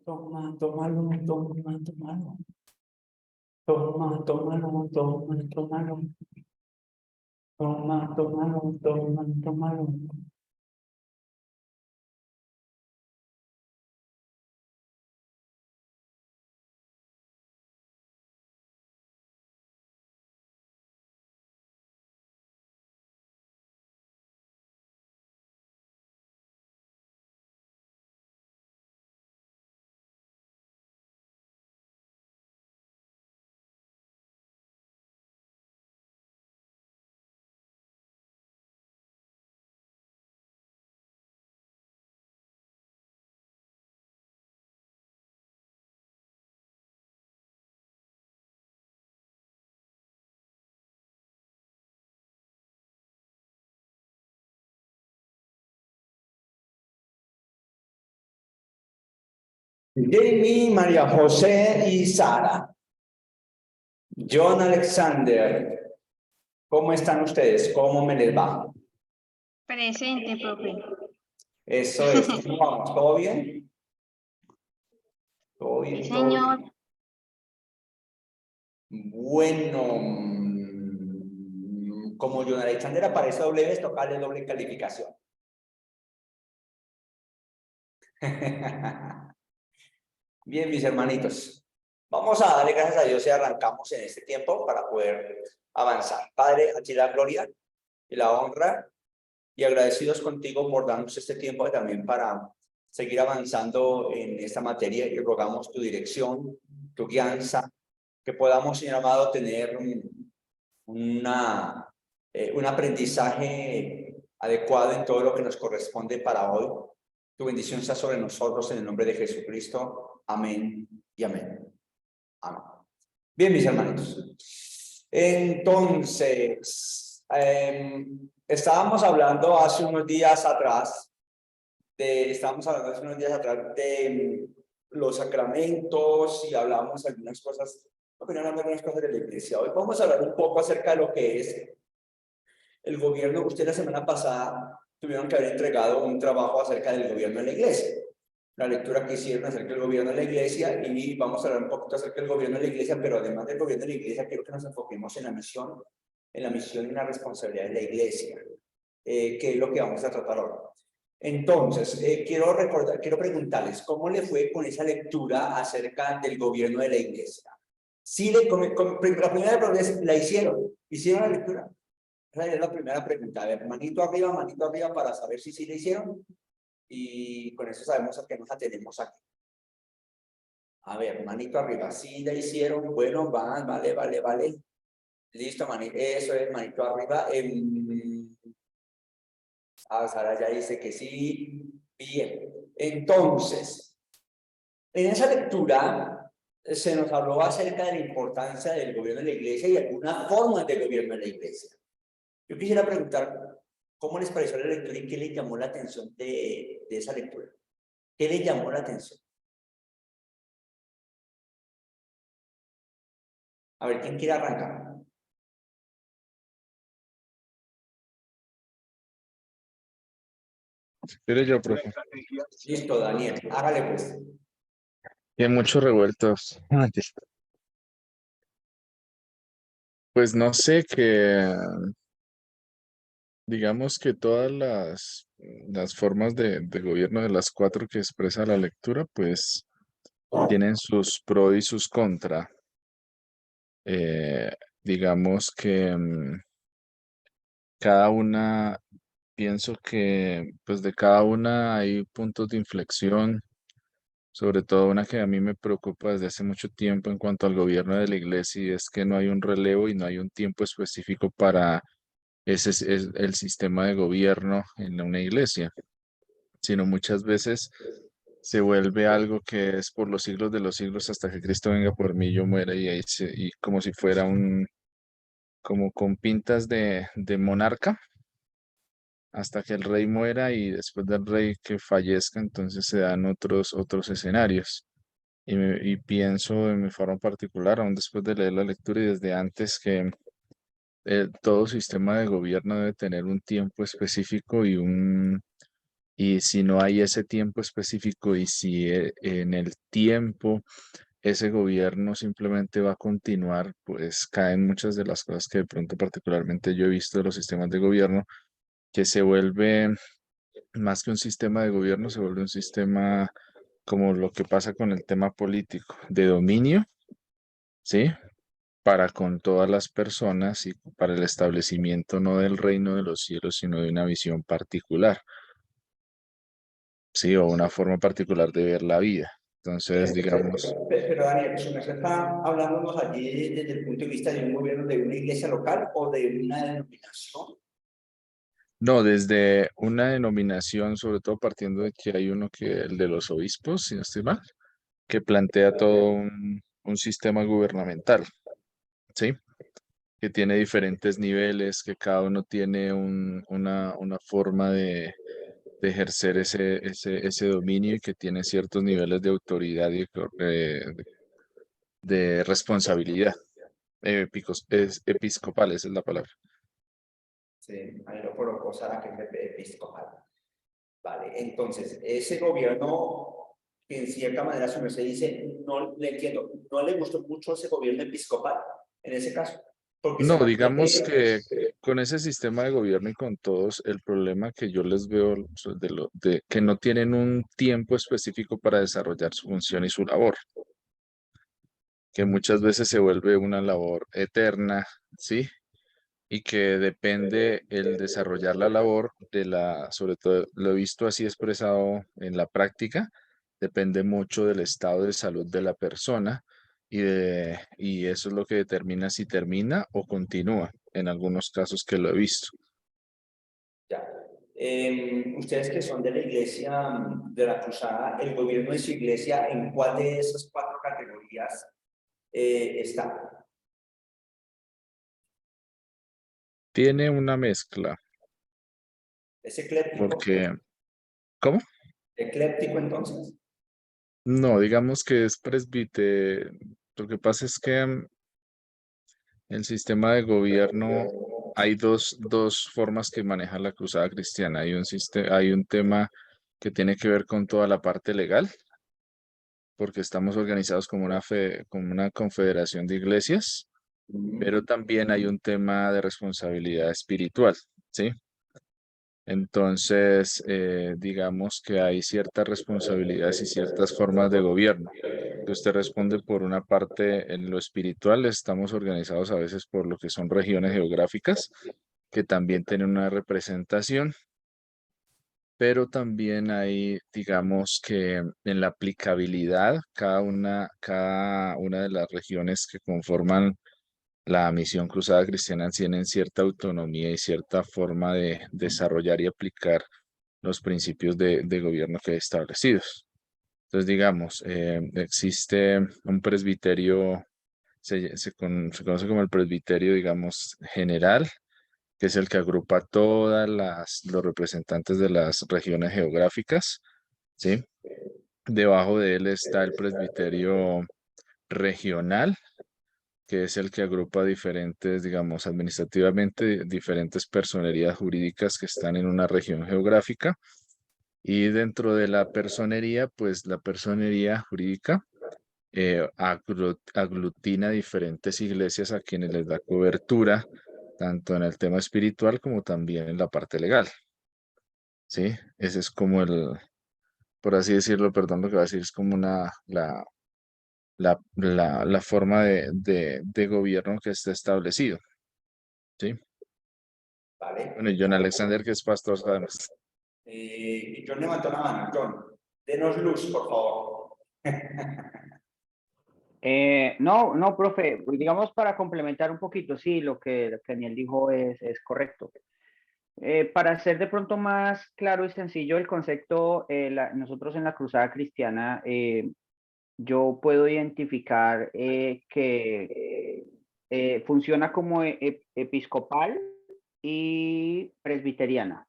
Toma, tómalo, toma, tómalo. Toma, tómalo, toma, tómalo. Toma, tómalo, toma, tómalo. Jamie, María José y Sara. John Alexander, ¿cómo están ustedes? ¿Cómo me les va? Presente, profe. Eso es. ¿Cómo vamos? ¿Todo bien? ¿Todo bien? Sí, ¿Todo señor. bien? Bueno, como John Alexander aparece doble vez, tocarle doble calificación. Bien, mis hermanitos. Vamos a darle gracias a Dios y arrancamos en este tiempo para poder avanzar. Padre, a ti la gloria y la honra, y agradecidos contigo por darnos este tiempo también para seguir avanzando en esta materia, y rogamos tu dirección, tu guianza, que podamos, Señor amado, tener un aprendizaje adecuado en todo lo que nos corresponde para hoy. Tu bendición sea sobre nosotros en el nombre de Jesucristo. Amén y amén. Amén. Bien, mis hermanos. Entonces, estábamos hablando hace unos días atrás de los sacramentos, y hablamos algunas cosas, algunas cosas de la iglesia. Hoy vamos a hablar un poco acerca de lo que es el gobierno. Usted la semana pasada tuvieron que haber entregado un trabajo acerca del gobierno de la iglesia. La lectura que hicieron acerca del gobierno de la iglesia, y vamos a hablar un poquito acerca del gobierno de la iglesia, pero además del gobierno de la iglesia, quiero que nos enfoquemos en la misión y la responsabilidad de la iglesia, que es lo que vamos a tratar ahora. Entonces, quiero preguntarles, ¿cómo le fue con esa lectura acerca del gobierno de la iglesia? Sí, la primera pregunta es, ¿la hicieron? ¿Hicieron la lectura? Esa es la primera pregunta. A ver, manito arriba para saber si sí le hicieron. Y con eso sabemos a qué nos atenemos aquí. A ver, manito arriba. Sí la hicieron. Bueno, vale. Listo, manito. Eso es, manito arriba. Sara ya dice que sí. Bien. Entonces, en esa lectura se nos habló acerca de la importancia del gobierno de la iglesia y algunas formas del gobierno de la iglesia. Yo quisiera preguntar, ¿cómo les pareció la lectura y qué les llamó la atención de esa lectura? ¿Qué les llamó la atención? A ver, ¿quién quiere arrancar? Pero yo, profe. Listo, Daniel, hágale pues. Y hay muchos revueltos. Pues no sé, que digamos que todas las formas de gobierno de las cuatro que expresa la lectura, pues tienen sus pros y sus contras. Digamos que cada una, pienso que pues de cada una hay puntos de inflexión, sobre todo una que a mí me preocupa desde hace mucho tiempo en cuanto al gobierno de la iglesia, y es que no hay un relevo y no hay un tiempo específico para ese es el sistema de gobierno en una iglesia, sino muchas veces se vuelve algo que es por los siglos de los siglos hasta que Cristo venga por mí y yo muera, y, y como si fuera como con pintas de monarca, hasta que el rey muera y después del rey que fallezca, entonces se dan otros escenarios. Y pienso en mi forma particular, aún después de leer la lectura y desde antes, que todo sistema de gobierno debe tener un tiempo específico y Y si no hay ese tiempo específico y si en el tiempo ese gobierno simplemente va a continuar, pues caen muchas de las cosas que de pronto particularmente yo he visto de los sistemas de gobierno, que se vuelve más que un sistema de gobierno, se vuelve un sistema como lo que pasa con el tema político, de dominio, ¿sí? Para con todas las personas y para el establecimiento no del reino de los cielos, sino de una visión particular, ¿sí? O una forma particular de ver la vida. Entonces, digamos, Pero Daniel, ¿su merced está hablándonos allí desde el punto de vista de un gobierno de una iglesia local o de una denominación? no, desde una denominación, sobre todo partiendo de que hay uno que, el de los obispos, si no estoy mal, que plantea todo un sistema gubernamental, ¿sí? Que tiene diferentes niveles, que cada uno tiene una forma de ejercer ese dominio y que tiene ciertos niveles de autoridad y de responsabilidad. Episcopal, esa es la palabra. Sí, Manero por Ocosara, que es episcopal. Vale, entonces, ese gobierno que en cierta manera su merced dice, no le entiendo, no le gustó mucho ese gobierno episcopal, en ese caso, porque se No, digamos mantiene, que con ese sistema de gobierno y con todos, el problema que yo les veo de que no tienen un tiempo específico para desarrollar su función y su labor, que muchas veces se vuelve una labor eterna, ¿sí? Y que depende el desarrollar la labor de sobre todo lo he visto así expresado en la práctica, depende mucho del estado de salud de la persona y eso es lo que determina si termina o continúa, en algunos casos que lo he visto. ya. Ustedes que son de la iglesia de la Cruzada, el gobierno de su iglesia, ¿en cuál de esas cuatro categorías está? Tiene una mezcla, ¿Es ecléptico? porque, ¿cómo? ¿Ecléptico entonces? No, digamos que es presbítero. Lo que pasa es que el sistema de gobierno, hay dos formas que maneja la Cruzada Cristiana. Hay un tema que tiene que ver con toda la parte legal, porque estamos organizados como como una confederación de iglesias, pero también hay un tema de responsabilidad espiritual, ¿sí? Entonces, digamos que hay ciertas responsabilidades y ciertas formas de gobierno. Que usted responde por una parte en lo espiritual, estamos organizados a veces por lo que son regiones geográficas, que también tienen una representación, pero también hay, digamos que en la aplicabilidad, cada una de las regiones que conforman la misión Cruzada Cristiana tienen cierta autonomía y cierta forma de desarrollar y aplicar los principios de gobierno que hay establecidos. Entonces, digamos, existe un presbiterio, se conoce como el presbiterio, digamos, general, que es el que agrupa todas los representantes de las regiones geográficas, ¿sí? Debajo de él está el presbiterio regional, que es el que agrupa diferentes, digamos, administrativamente, diferentes personerías jurídicas que están en una región geográfica. Y dentro de la personería, pues la personería jurídica aglutina diferentes iglesias a quienes les da cobertura, tanto en el tema espiritual como también en la parte legal. ¿Sí? Ese es como por así decirlo, perdón lo que voy a decir, es como la forma de gobierno que está establecido. ¿Sí? ¿Vale? Bueno, y John Alexander, que es pastor, además. John levantó la mano. John, denos luz, por favor. No, profe, digamos para complementar un poquito, sí, lo que Daniel dijo es correcto. Para hacer de pronto más claro y sencillo el concepto, nosotros en la Cruzada Cristiana, yo puedo identificar que funciona como episcopal y presbiteriana,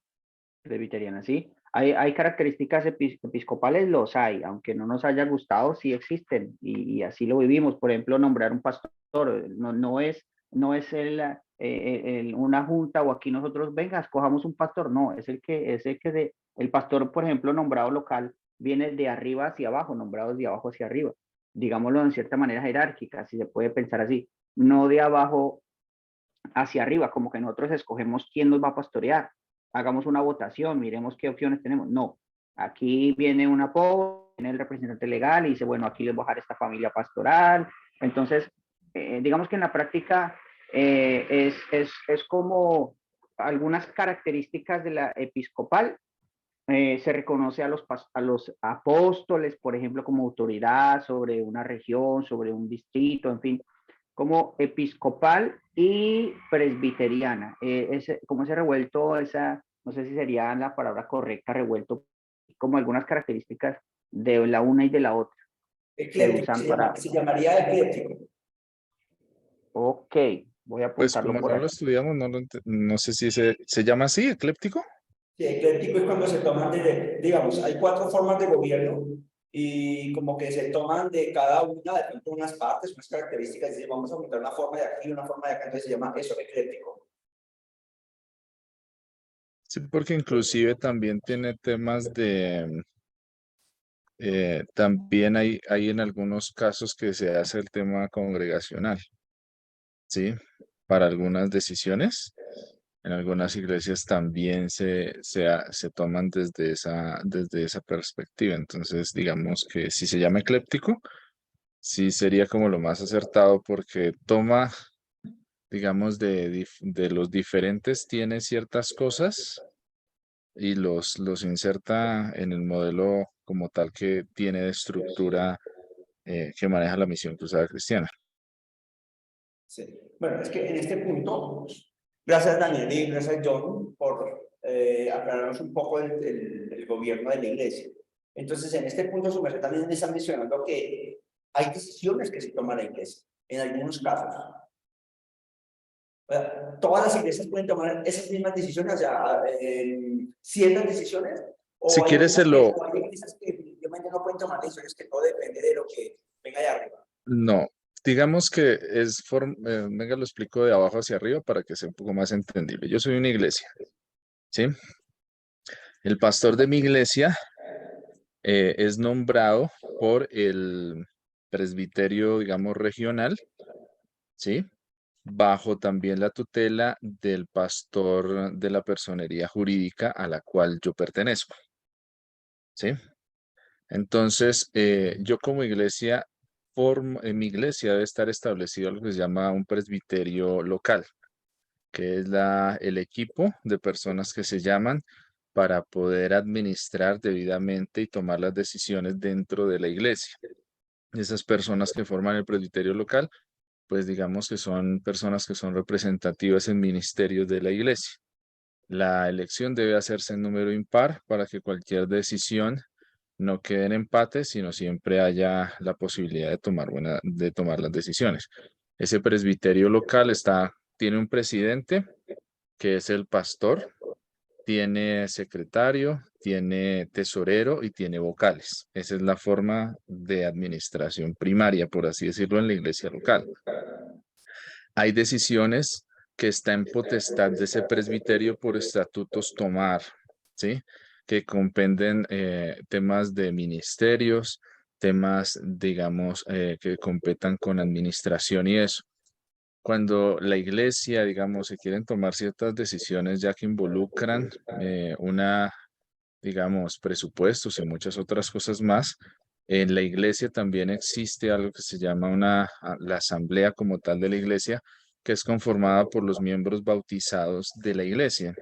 ¿sí? Hay características episcopales, los hay, aunque no nos haya gustado, sí existen y así lo vivimos. Por ejemplo, nombrar un pastor, no es una junta o aquí nosotros, venga, escojamos un pastor, no, es el que El pastor, por ejemplo, nombrado local, viene de arriba hacia abajo, nombrado de abajo hacia arriba. Digámoslo en cierta manera jerárquica, si se puede pensar así. No de abajo hacia arriba, como que nosotros escogemos quién nos va a pastorear. Hagamos una votación, miremos qué opciones tenemos. No, aquí viene un apoyo, viene el representante legal y dice, bueno, aquí les voy a dejar esta familia pastoral. Entonces, digamos que en la práctica es como algunas características de la episcopal. Se reconoce a los apóstoles, por ejemplo, como autoridad sobre una región, sobre un distrito, en fin, como episcopal y presbiteriana. Como ese revuelto, no sé si sería la palabra correcta, revuelto, como algunas características de la una y de la otra. Ecléctico, se llamaría ecléctico. Ok, voy a Pues apuntarlo como por no lo aquí. estudiamos, no sé si se llama así, ecléptico. Sí, ecléctico es cuando se toman digamos, hay 4 formas de gobierno y como que se toman de cada una, de pronto unas partes, unas características, y dicen, vamos a montar una forma de aquí, una forma de acá, entonces se llama eso, ecléctico. Sí, porque inclusive también tiene temas de, también hay en algunos casos que se hace el tema congregacional, ¿sí? Para algunas decisiones. En algunas iglesias también se toman desde esa perspectiva. Entonces, digamos que si se llama ecléptico, sí sería como lo más acertado porque toma, digamos, de los diferentes, tiene ciertas cosas y los inserta en el modelo como tal que tiene de estructura que maneja la misión cruzada cristiana. Sí. Bueno, es que en este punto, gracias Daniel y gracias John por aclararnos un poco el gobierno de la iglesia. Entonces, en este punto, su merced también está mencionando que hay decisiones que se toman en la iglesia, en algunos casos. O sea, todas las iglesias pueden tomar esas mismas decisiones, o sea, ciertas decisiones, Si o hay quieres, iglesias que definitivamente no pueden tomar decisiones, que todo depende de lo que venga de arriba. no, digamos que venga, lo explico de abajo hacia arriba para que sea un poco más entendible. Yo soy una iglesia, ¿sí? El pastor de mi iglesia es nombrado por el presbiterio, digamos, regional, ¿sí? Bajo también la tutela del pastor de la personería jurídica a la cual yo pertenezco, ¿sí? Entonces, yo como iglesia, en mi iglesia debe estar establecido algo que se llama un presbiterio local, que es el equipo de personas que se llaman para poder administrar debidamente y tomar las decisiones dentro de la iglesia. Esas personas que forman el presbiterio local, pues digamos que son personas que son representativas en ministerios de la iglesia. La elección debe hacerse en número impar para que cualquier decisión no quede en empate, sino siempre haya la posibilidad de tomar las decisiones. Ese presbiterio local tiene un presidente, que es el pastor, tiene secretario, tiene tesorero y tiene vocales. Esa es la forma de administración primaria, por así decirlo, en la iglesia local. Hay decisiones que está en potestad de ese presbiterio por estatutos tomar, ¿sí? Que comprenden temas de ministerios, temas, digamos, que competan con administración y eso. Cuando la iglesia, digamos, se quieren tomar ciertas decisiones ya que involucran digamos, presupuestos y muchas otras cosas más, en la iglesia también existe algo que se llama la asamblea como tal de la iglesia, que es conformada por los miembros bautizados de la iglesia.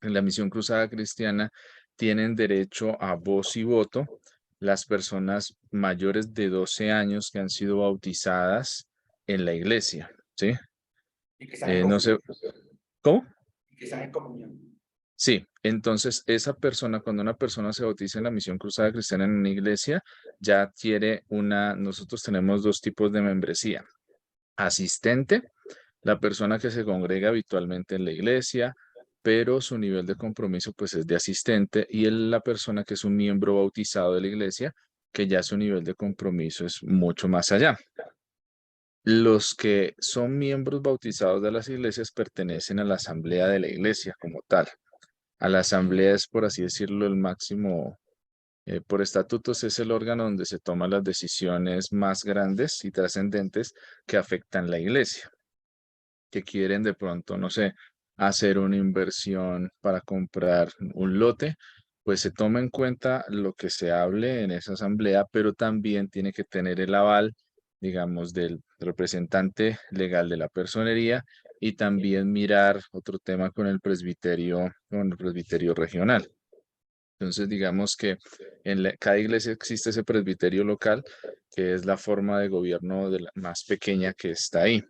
En la Misión Cruzada Cristiana tienen derecho a voz y voto las personas mayores de 12 años que han sido bautizadas en la iglesia, ¿sí? Y que están en No sé, comunión. ¿cómo? Y que están en comunión. Sí, entonces esa persona, cuando una persona se bautiza en la Misión Cruzada Cristiana en una iglesia, ya adquiere nosotros tenemos dos tipos de membresía. Asistente, la persona que se congrega habitualmente en la iglesia, pero su nivel de compromiso pues es de asistente, y la persona que es un miembro bautizado de la iglesia, que ya su nivel de compromiso es mucho más allá. Los que son miembros bautizados de las iglesias pertenecen a la asamblea de la iglesia como tal. a la asamblea es, por así decirlo, el máximo, por estatutos es el órgano donde se toman las decisiones más grandes y trascendentes que afectan la iglesia, que quieren de pronto, no sé, hacer una inversión para comprar un lote, pues se toma en cuenta lo que se hable en esa asamblea, pero también tiene que tener el aval, digamos, del representante legal de la personería y también mirar otro tema con el presbiterio regional. Entonces, digamos que en cada iglesia existe ese presbiterio local, que es la forma de gobierno más pequeña que está ahí.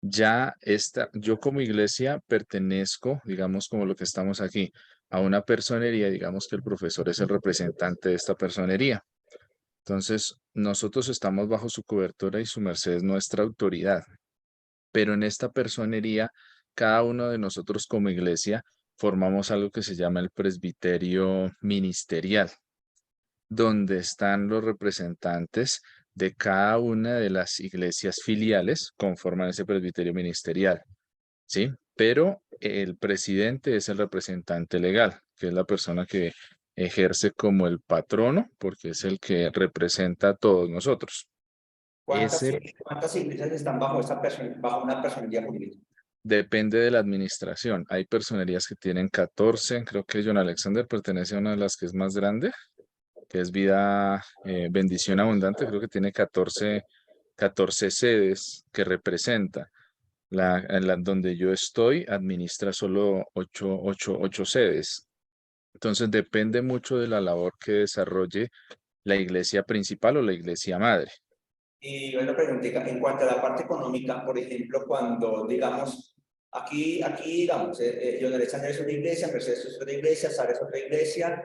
Yo como iglesia pertenezco, digamos, como lo que estamos aquí, a una personería, digamos que el profesor es el representante de esta personería. Entonces, nosotros estamos bajo su cobertura y su merced es nuestra autoridad. Pero en esta personería, cada uno de nosotros como iglesia formamos algo que se llama el presbiterio ministerial, donde están los representantes de cada una de las iglesias filiales conforman ese presbiterio ministerial, ¿sí? Pero el presidente es el representante legal, que es la persona que ejerce como el patrono, porque es el que representa a todos nosotros. ¿Cuántas, Ese cuántas iglesias están bajo, bajo una personería jurídica? depende de la administración. Hay personerías que tienen 14, creo que John Alexander pertenece a una de las que es más grande, que es Vida Bendición Abundante, creo que tiene 14 sedes que representa. Donde yo estoy administra solo 8 sedes. Entonces depende mucho de la labor que desarrolle la iglesia principal o la iglesia madre. Y una preguntita, en cuanto a la parte económica, por ejemplo, cuando digamos, aquí digamos, John Alexander es una iglesia, Mercedes es otra iglesia, Sara es otra iglesia,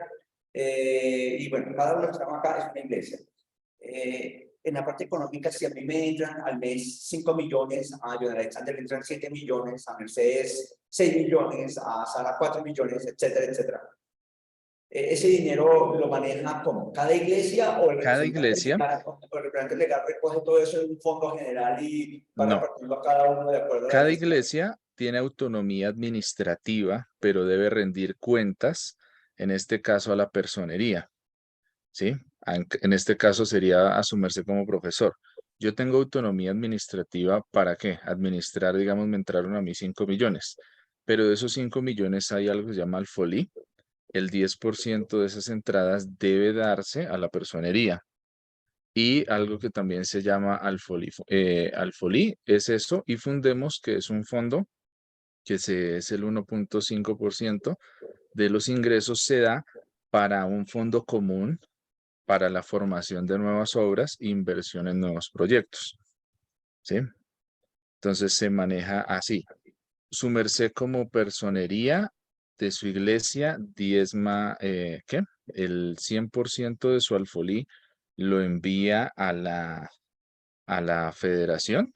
y bueno, cada uno que estamos acá es una iglesia. En la parte económica, si a mí me entran al mes 5 millones, a John Alexander le entran 7 millones, a Mercedes 6 millones, a Sara 4 millones, etcétera, etcétera. ¿Ese dinero lo maneja como cada iglesia o el Cada representante iglesia, legal, o el representante legal recoge todo eso en un fondo general y va no. repartiendo a cada uno de acuerdo a la Cada necesidad? iglesia tiene autonomía administrativa, pero debe rendir cuentas, en este caso a la personería, ¿sí? En este caso sería asumirse como profesor. Yo tengo autonomía administrativa para qué? Administrar, digamos, me entraron a mí 5 millones, pero de esos 5 millones hay algo que se llama alfolí. El 10% de esas entradas debe darse a la personería. Y algo que también se llama alfolí. Alfolí es eso, y Fundemos, que es un fondo es el 1.5% de los ingresos, se da para un fondo común para la formación de nuevas obras e inversión en nuevos proyectos, ¿sí? Entonces se maneja así. Su merced como personería de su iglesia diezma, ¿qué? El 100% de su alfolí lo envía a la federación,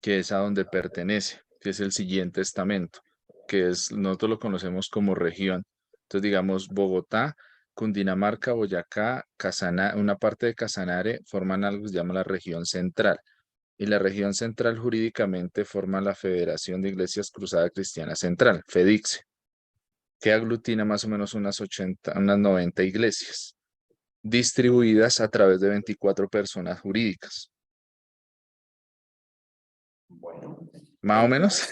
que es a donde pertenece, que es el siguiente estamento, que es, nosotros lo conocemos como región. Entonces, digamos, Bogotá, Cundinamarca, Boyacá, una parte de Casanare forman algo que se llama la región central. Y la región central jurídicamente forma la Federación de Iglesias Cruzada Cristiana Central, FEDICSE, que aglutina más o menos unas 90 iglesias, distribuidas a través de 24 personas jurídicas. Bueno, Más o menos.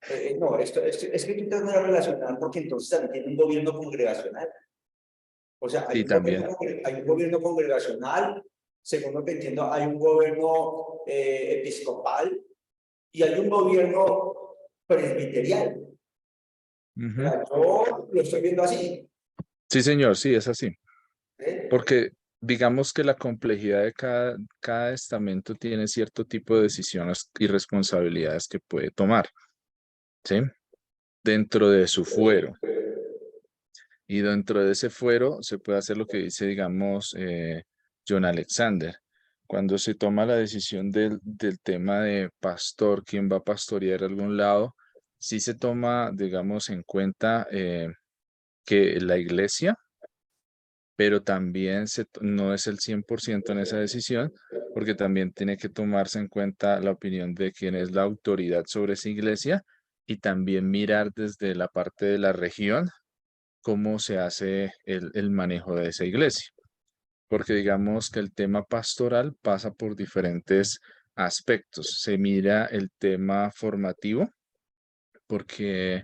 entonces, no, es que tú te vas a relacionar porque entonces también tiene un gobierno congregacional. O sea, Sí, también. hay un gobierno congregacional, según lo que entiendo, hay un gobierno episcopal y hay un gobierno presbiterial. O Ujú. sea, yo lo estoy viendo así. Sí, señor, sí, es así. ¿Eh? Porque digamos que la complejidad de cada estamento tiene cierto tipo de decisiones y responsabilidades que puede tomar, ¿sí? Dentro de su fuero. Y dentro de ese fuero se puede hacer lo que dice, digamos, John Alexander. Cuando se toma la decisión del tema de pastor, quién va a pastorear a algún lado, sí se toma, digamos, en cuenta que la iglesia, pero también no es el 100% en esa decisión, porque también tiene que tomarse en cuenta la opinión de quien es la autoridad sobre esa iglesia y también mirar desde la parte de la región cómo se hace el manejo de esa iglesia. Porque digamos que el tema pastoral pasa por diferentes aspectos. Se mira el tema formativo, porque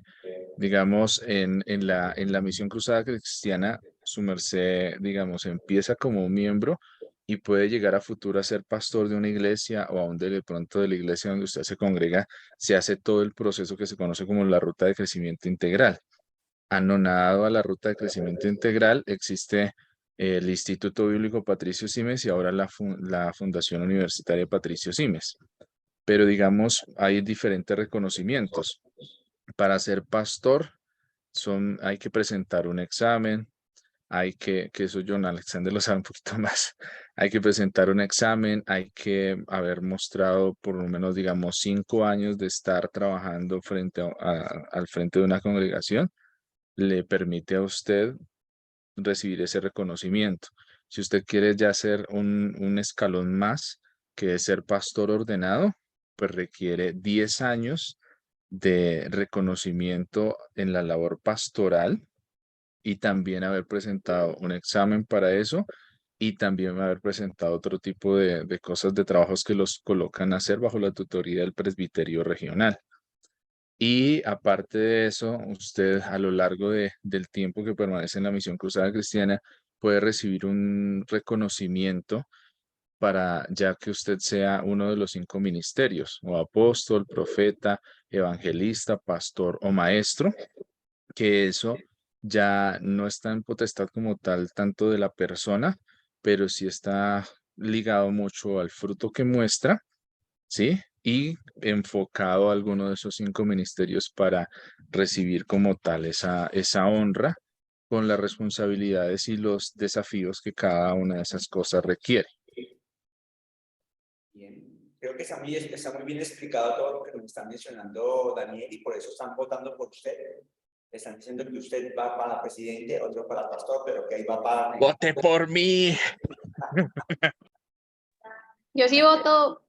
digamos en la misión cruzada cristiana, su merced, digamos, empieza como un miembro y puede llegar a futuro a ser pastor de una iglesia o aún de pronto de la iglesia donde usted se congrega, se hace todo el proceso que se conoce como la ruta de crecimiento integral. Anonadado a la ruta de crecimiento integral, existe el Instituto Bíblico Patricio Simes y ahora la Fundación Universitaria Patricio Simes. Pero digamos, hay diferentes reconocimientos. Para ser pastor, hay que presentar un examen, que eso John Alexander lo sabe un poquito más, hay que presentar un examen, hay que haber mostrado por lo menos, digamos, 5 años de estar trabajando al frente de una congregación, le permite a usted recibir ese reconocimiento. Si usted quiere ya hacer un escalón más, que es ser pastor ordenado, pues requiere 10 años de reconocimiento en la labor pastoral y también haber presentado un examen para eso y también haber presentado otro tipo de cosas, de trabajos que los colocan a hacer bajo la tutoría del presbiterio regional. Y aparte de eso, usted a lo largo del tiempo que permanece en la Misión Cruzada Cristiana puede recibir un reconocimiento para ya que usted sea uno de los 5 ministerios, o apóstol, profeta, evangelista, pastor o maestro, que eso ya no está en potestad como tal tanto de la persona, pero sí está ligado mucho al fruto que muestra, ¿sí? Y enfocado a alguno de esos 5 ministerios para recibir como tal esa honra con las responsabilidades y los desafíos que cada una de esas cosas requiere. Bien. Creo que está muy bien explicado todo lo que nos está mencionando Daniel y por eso están votando por usted. Están diciendo que usted va para presidente, otro para pastor, pero que ahí va para... ¡Vote por mí! Yo sí voto.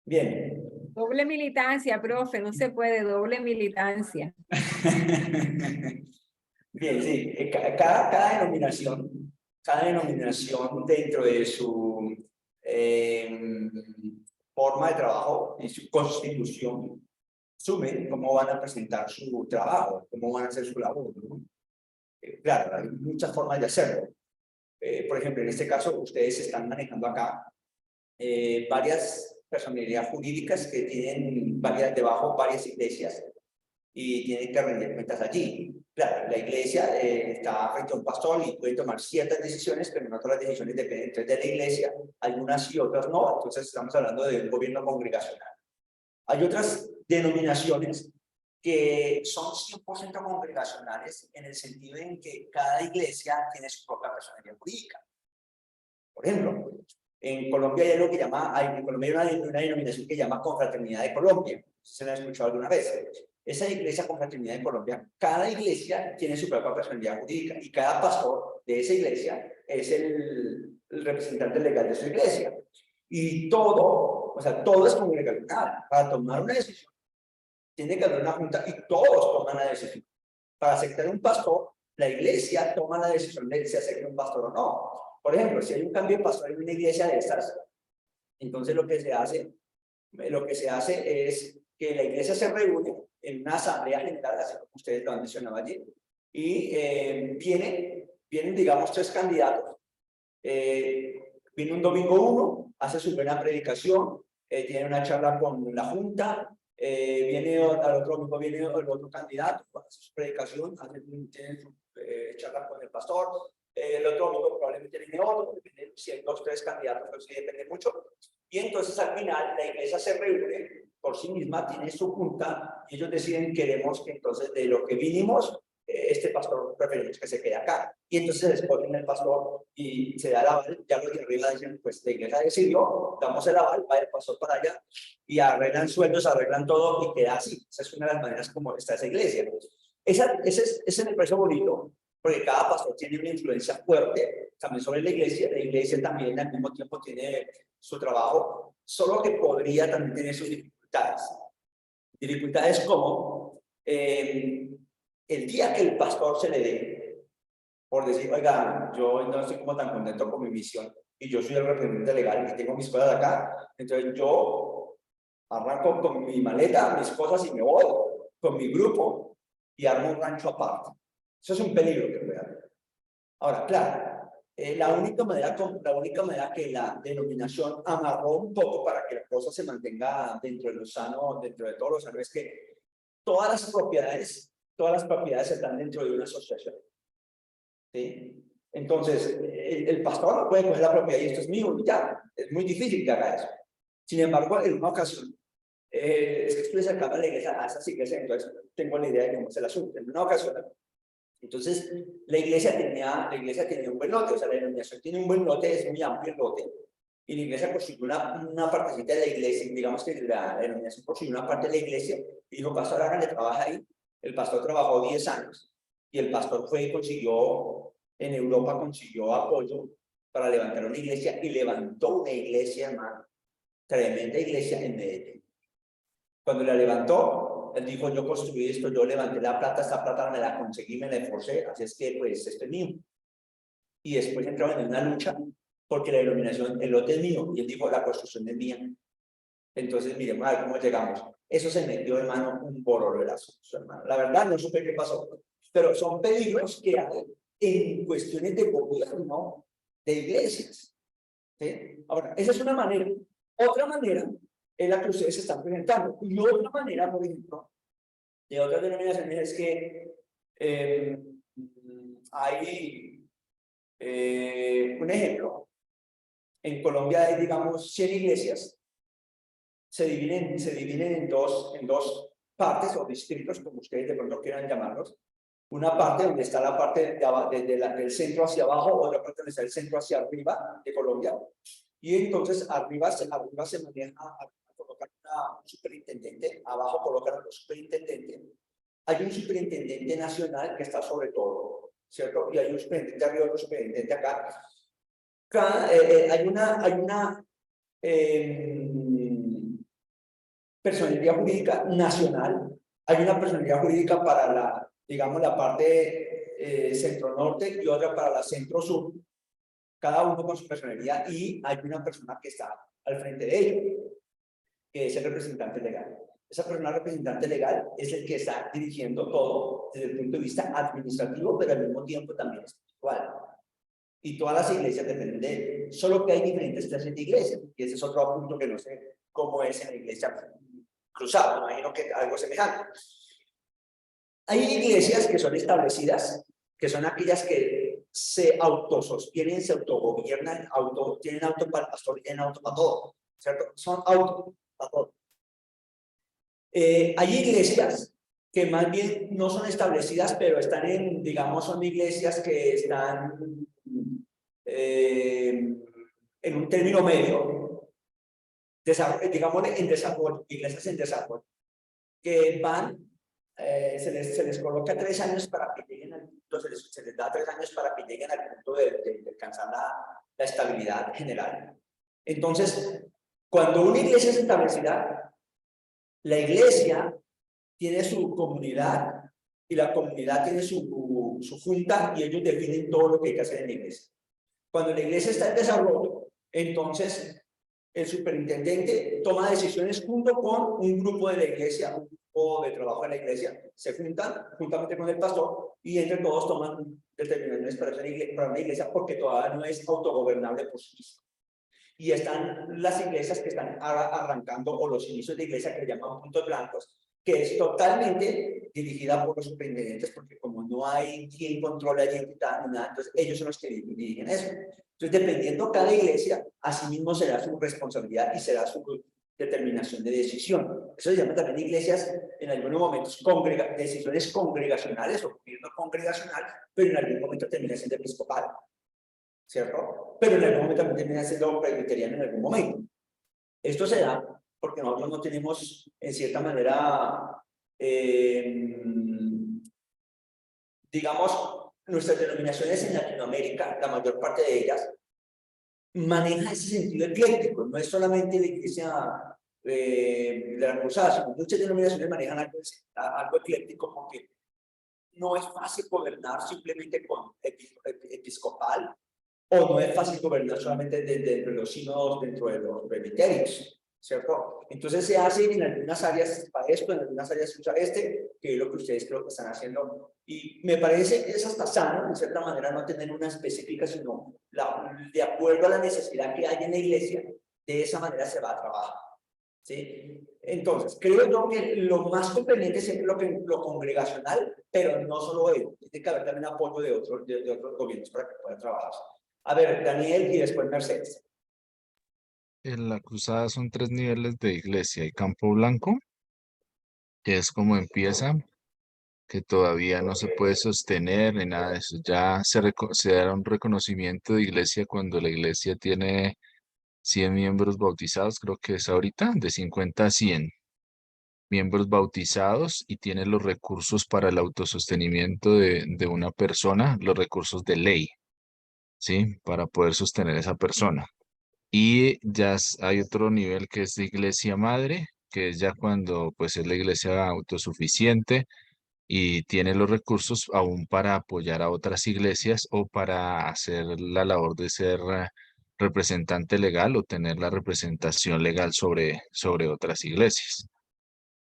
Bien. Doble militancia, profe, no se puede, doble militancia. Bien, sí. Cada denominación dentro de su forma de trabajo y su constitución asume cómo van a presentar su trabajo, cómo van a hacer su labor, ¿no? Claro, hay muchas formas de hacerlo. Por ejemplo, en este caso, ustedes están manejando acá varias personalidades jurídicas que tienen debajo varias iglesias y tienen que rendir cuentas allí. Claro, la iglesia está frente a un pastor y puede tomar ciertas decisiones, pero no todas las decisiones dependen de la iglesia, algunas y otras no, entonces estamos hablando de un gobierno congregacional. Hay otras denominaciones que son 100% congregacionales en el sentido en que cada iglesia tiene su propia personalidad jurídica. Por ejemplo, en Colombia hay algo que en Colombia hay una denominación que llama Confraternidad de Colombia. ¿Se la han escuchado alguna vez? Esa iglesia Confraternidad de Colombia, cada iglesia tiene su propia personalidad jurídica y cada pastor de esa iglesia es el representante legal de su iglesia. Y todo es congregacional. Para tomar una decisión, tiene que haber una junta y todos toman la decisión. Para aceptar un pastor, la iglesia toma la decisión de si acepta un pastor o no. Por ejemplo, si hay un cambio de pastor en una iglesia de estas, entonces lo que se hace es que la iglesia se reúne en una asamblea general, así como ustedes lo han mencionado allí, y vienen, digamos, 3 candidatos. Viene un domingo uno, hace su buena predicación, tiene una charla con la junta, al otro domingo viene el otro candidato, hace su predicación, tiene su charla con el pastor, el otro domingo probablemente viene otro, depende, si hay 2 o 3 candidatos, pero sí depende mucho. Y entonces al final la iglesia se reúne por sí misma, tiene su junta, y ellos deciden, queremos que entonces de lo que vinimos, este pastor preferimos que se quede acá. Y entonces escogen el pastor y se da el aval, ya los de arriba dicen, pues la iglesia decidió, damos el aval, va el pastor para allá, y arreglan sueldos, arreglan todo, y queda así. Esa es una de las maneras como está esa iglesia. Ese me parece bonito, porque cada pastor tiene una influencia fuerte también sobre la iglesia también al mismo tiempo tiene su trabajo, solo que podría también tener sus dificultades. dificultades. Dificultades como el día que el pastor se le dé, por decir, oiga, yo no estoy como tan contento con mi misión y yo soy el representante legal y tengo mis cosas acá, entonces yo arranco con mi maleta, mis cosas y me voy con mi grupo y armo un rancho aparte. Eso es un peligro que puede haber. Ahora, claro, la única manera que la denominación amarró un poco para que la cosa se mantenga dentro de lo sano, dentro de todos los sanos, es que todas las propiedades están dentro de una asociación. ¿Sí? Entonces, el pastor no puede coger la propiedad y esto es mío y ya. Es muy difícil que haga eso. Sin embargo, en una ocasión, es que estuve cercano a la iglesia, a esa iglesia, entonces tengo la idea de cómo es el asunto. En una ocasión, entonces, la iglesia tenía un buen lote, o sea, la denominación tiene un buen lote, es muy amplio el lote, y la iglesia construyó una partecita de la iglesia, digamos que la denominación construyó una parte de la iglesia, y dijo, pastor, háganle, trabaja ahí. El pastor trabajó 10 años, y el pastor fue y consiguió, en Europa consiguió apoyo para levantar una iglesia, y levantó una iglesia, hermano, tremenda iglesia en Medellín. Cuando la levantó, él dijo, yo construí esto, yo levanté la plata, esta plata me la conseguí, me la esforcé, así es que pues esto es mío. Y después entraron en una lucha porque la denominación, el lote es mío, y él dijo, la construcción es mía. Entonces, miren, a ver cómo llegamos. Eso se metió, hermano, un bororo del asunto, hermano. La verdad, no supe qué pasó, pero son peligros que hay en cuestiones de gobierno de iglesias. ¿Sí? Ahora, esa es una manera. Otra manera es la que ustedes están presentando. Y otra manera, por ejemplo, de otras denominaciones es que hay un ejemplo. En Colombia hay, digamos, 100 iglesias. Se dividen en dos partes o distritos, como ustedes de pronto quieran llamarlos. Una parte donde está la parte del centro hacia abajo, otra parte donde está el centro hacia arriba de Colombia. Y entonces arriba se maneja, colocar un superintendente, abajo colocan a los superintendentes. Hay un superintendente nacional que está sobre todo, ¿cierto? Y hay un superintendente arriba, otro superintendente acá. Hay una personalidad jurídica nacional, hay una personalidad jurídica para la, digamos, la parte centro-norte y otra para la centro-sur, cada uno con su personalidad, y hay una persona que está al frente de ellos, que es el representante legal. Esa persona representante legal es el que está dirigiendo todo desde el punto de vista administrativo, pero al mismo tiempo también espiritual. Y todas las iglesias dependen de él. Solo que hay diferentes clases de iglesias, y ese es otro punto que no sé cómo es en la iglesia cruzada, imagino que algo semejante. Hay iglesias que son establecidas, que son aquellas que se autosostienen, se autogobiernan, tienen auto para el pastor y tienen auto para todo, ¿cierto? Son auto para todo. Hay iglesias que más bien no son establecidas, pero están en, digamos, son iglesias que están en un término medio, digamos, en desarrollo, iglesias en desarrollo, que van, se les coloca 3 años para que lleguen al punto, se les da 3 años para que lleguen al punto de alcanzar la estabilidad general. Entonces, cuando una iglesia es establecida, la iglesia tiene su comunidad y la comunidad tiene su junta, y ellos definen todo lo que hay que hacer en la iglesia. Cuando la iglesia está en desarrollo, entonces el superintendente toma decisiones junto con un grupo de la iglesia, un grupo de trabajo de la iglesia, se juntan juntamente con el pastor y entre todos toman determinaciones para la iglesia, porque todavía no es autogobernable por sí mismo. Y están las iglesias que están arrancando, o los inicios de iglesia que le llaman puntos blancos, que es totalmente dirigida por los superintendentes, porque como no hay quien controla la identidad ni nada, entonces ellos son los que dirigen eso. Entonces, dependiendo cada iglesia, asimismo será su responsabilidad y será su determinación de decisión. Eso se llama también iglesias, en algunos momentos, decisiones congregacionales o gobierno congregacional, pero en algún momento termina siendo episcopal, ¿cierto? Pero en algún momento también termina siendo presbiteriano en algún momento. Esto se da porque nosotros no tenemos, en cierta manera, digamos, nuestras denominaciones en Latinoamérica, la mayor parte de ellas, maneja ese sentido ecléctico. No es solamente la iglesia de la cruzada, sino muchas denominaciones manejan algo ecléctico, porque no es fácil gobernar simplemente con episcopal, o no es fácil gobernar solamente dentro de los sínodos, dentro de los presbiterios, ¿cierto? Entonces se hace en algunas áreas para esto, en algunas áreas se usa que es lo que ustedes creo que están haciendo. Y me parece que es hasta sano, de cierta manera, no tener una específica, sino de acuerdo a la necesidad que hay en la iglesia, de esa manera se va a trabajar. ¿Sí? Entonces, creo yo que lo más conveniente es siempre lo congregacional, pero no solo ello, tiene que haber también apoyo de otros gobiernos para que puedan trabajar. A ver, Daniel y después Mercedes. En la cruzada son 3 niveles de iglesia. Hay Campo Blanco, que es como empieza, que todavía no se puede sostener ni nada de eso. Ya se dará un reconocimiento de iglesia cuando la iglesia tiene 100 miembros bautizados, creo que es ahorita, de 50 a 100 miembros bautizados y tiene los recursos para el autosostenimiento de una persona, los recursos de ley, ¿sí? Para poder sostener a esa persona. Y ya hay otro nivel que es de iglesia madre, que es ya cuando pues es la iglesia autosuficiente y tiene los recursos aún para apoyar a otras iglesias o para hacer la labor de ser representante legal o tener la representación legal sobre otras iglesias.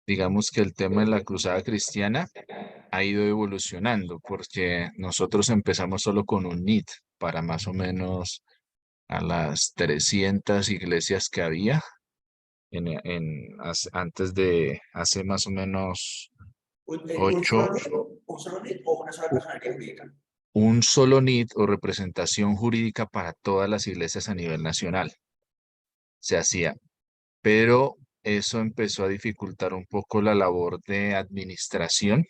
Digamos que el tema de la cruzada cristiana ha ido evolucionando porque nosotros empezamos solo con un NIT para más o menos a las 300 iglesias que había antes de hace más o menos ¿Un ocho, solo o una sola persona que jurídica? un solo NIT o representación jurídica para todas las iglesias a nivel nacional se hacía, pero eso empezó a dificultar un poco la labor de administración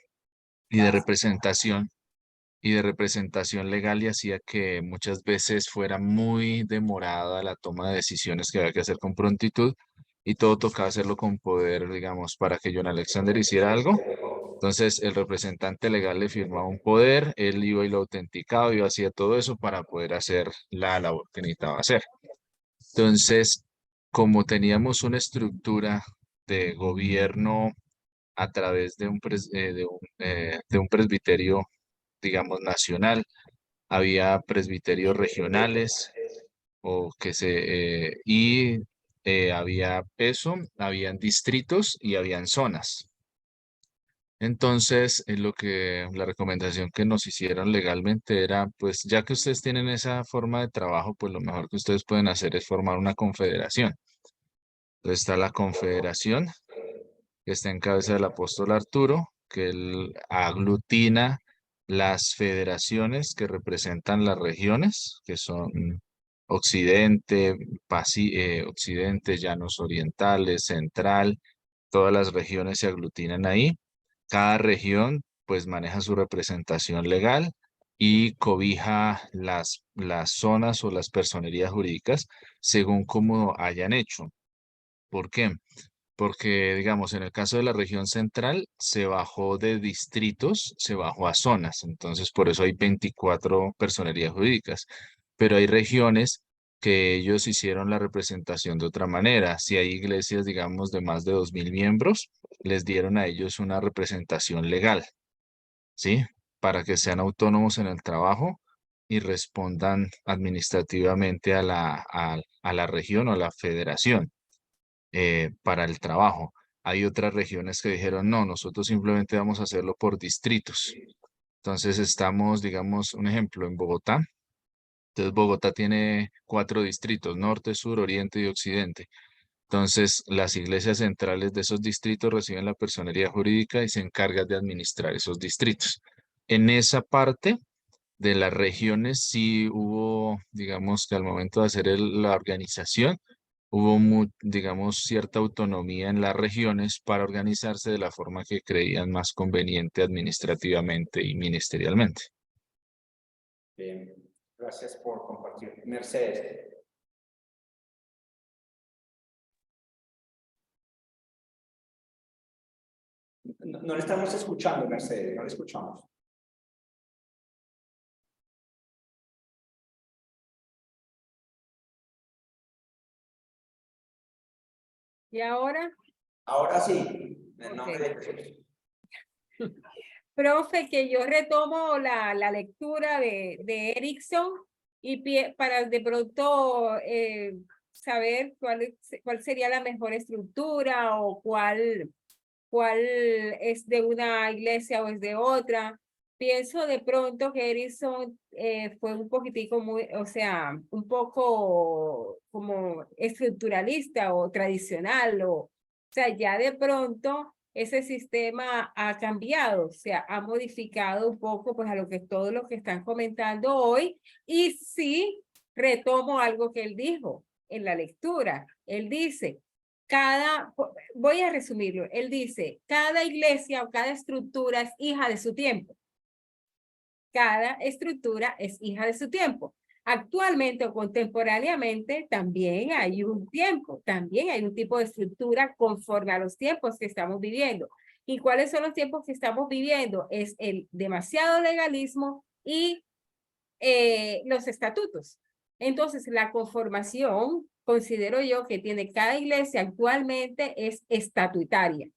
y de representación legal y hacía que muchas veces fuera muy demorada la toma de decisiones que había que hacer con prontitud y todo tocaba hacerlo con poder, digamos, para que John Alexander hiciera algo. Entonces el representante legal le firmaba un poder, él iba y lo autenticaba, y hacía todo eso para poder hacer la labor que necesitaba hacer. Entonces, como teníamos una estructura de gobierno a través de un presbiterio, digamos, nacional, había presbiterios regionales había eso, habían distritos y habían zonas. Entonces, la recomendación que nos hicieron legalmente era, pues ya que ustedes tienen esa forma de trabajo, pues lo mejor que ustedes pueden hacer es formar una confederación. Entonces está la confederación, que está en cabeza del apóstol Arturo, que él aglutina las federaciones que representan las regiones, que son Occidente, Llanos Orientales, Central, todas las regiones se aglutinan ahí. Cada región pues maneja su representación legal y cobija las zonas o las personerías jurídicas según cómo hayan hecho. ¿Por qué? Porque, digamos, en el caso de la región central, se bajó de distritos, se bajó a zonas. Entonces, por eso hay 24 personerías jurídicas. Pero hay regiones que ellos hicieron la representación de otra manera. Si hay iglesias, digamos, de más de 2.000 miembros, les dieron a ellos una representación legal, ¿sí? Para que sean autónomos en el trabajo y respondan administrativamente a la región o a la federación para el trabajo. Hay otras regiones que dijeron, no, nosotros simplemente vamos a hacerlo por distritos. Entonces estamos, digamos, un ejemplo, en Bogotá. Entonces Bogotá tiene 4 distritos, norte, sur, oriente y occidente. Entonces las iglesias centrales de esos distritos reciben la personería jurídica y se encargan de administrar esos distritos. En esa parte de las regiones sí hubo, digamos que al momento de hacer la organización, hubo, digamos, cierta autonomía en las regiones para organizarse de la forma que creían más conveniente administrativamente y ministerialmente. Bien, gracias por compartir. Mercedes. No le estamos escuchando, Mercedes, no le escuchamos. ¿Y ahora? Ahora sí, en el nombre Ok. de Jesús. Profe, que yo retomo la lectura de Erickson y para de pronto saber cuál sería la mejor estructura o cuál es de una iglesia o es de otra. Pienso de pronto que Erickson fue un poquitico o sea, un poco como estructuralista o tradicional, o sea, ya de pronto ese sistema ha cambiado, o sea, ha modificado un poco pues a lo que todo lo que están comentando hoy, y sí retomo algo que él dijo en la lectura. Él dice, voy a resumirlo, él dice, cada iglesia o cada estructura es hija de su tiempo. Cada estructura es hija de su tiempo. Actualmente o contemporáneamente también hay un tiempo, también hay un tipo de estructura conforme a los tiempos que estamos viviendo. ¿Y cuáles son los tiempos que estamos viviendo? Es el demasiado legalismo y los estatutos. Entonces, la conformación, considero yo que tiene cada iglesia actualmente es estatutaria.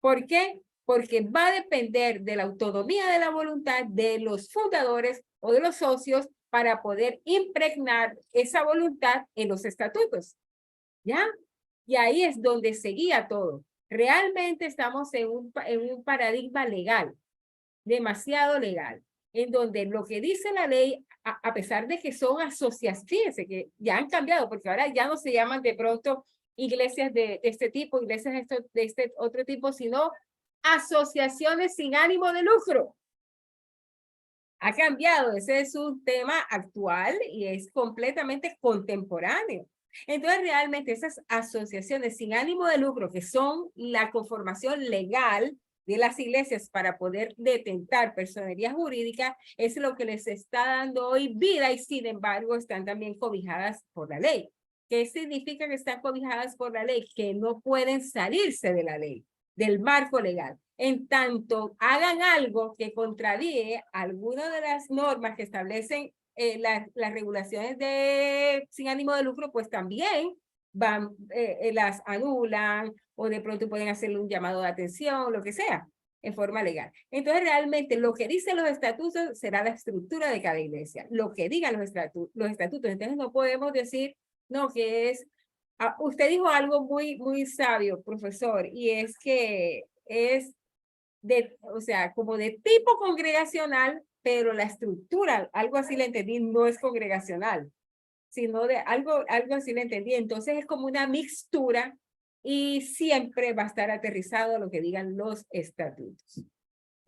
¿Por qué? Porque va a depender de la autonomía de la voluntad de los fundadores o de los socios para poder impregnar esa voluntad en los estatutos. ¿Ya? Y ahí es donde se guía todo. Realmente estamos en un paradigma legal, demasiado legal, en donde lo que dice la ley, a pesar de que son asociaciones, fíjense que ya han cambiado, porque ahora ya no se llaman de pronto iglesias de este tipo, iglesias de este otro tipo, sino asociaciones sin ánimo de lucro. Ha cambiado, ese es un tema actual y es completamente contemporáneo. Entonces, realmente esas asociaciones sin ánimo de lucro, que son la conformación legal de las iglesias para poder detentar personería jurídica, es lo que les está dando hoy vida y sin embargo están también cobijadas por la ley. ¿Qué significa que están cobijadas por la ley? Que no pueden salirse de la ley, del marco legal. En tanto hagan algo que contraríe alguna de las normas que establecen las regulaciones sin ánimo de lucro, pues también las anulan o de pronto pueden hacerle un llamado de atención, lo que sea, en forma legal. Entonces, realmente lo que dicen los estatutos será la estructura de cada iglesia, lo que digan los estatutos. Entonces, no podemos decir, no, que es... usted dijo algo muy sabio, profesor, y es que es o sea, como de tipo congregacional, pero la estructura, algo así le entendí, no es congregacional, sino de algo así le entendí. Entonces es como una mixtura y siempre va a estar aterrizado a lo que digan los estatutos.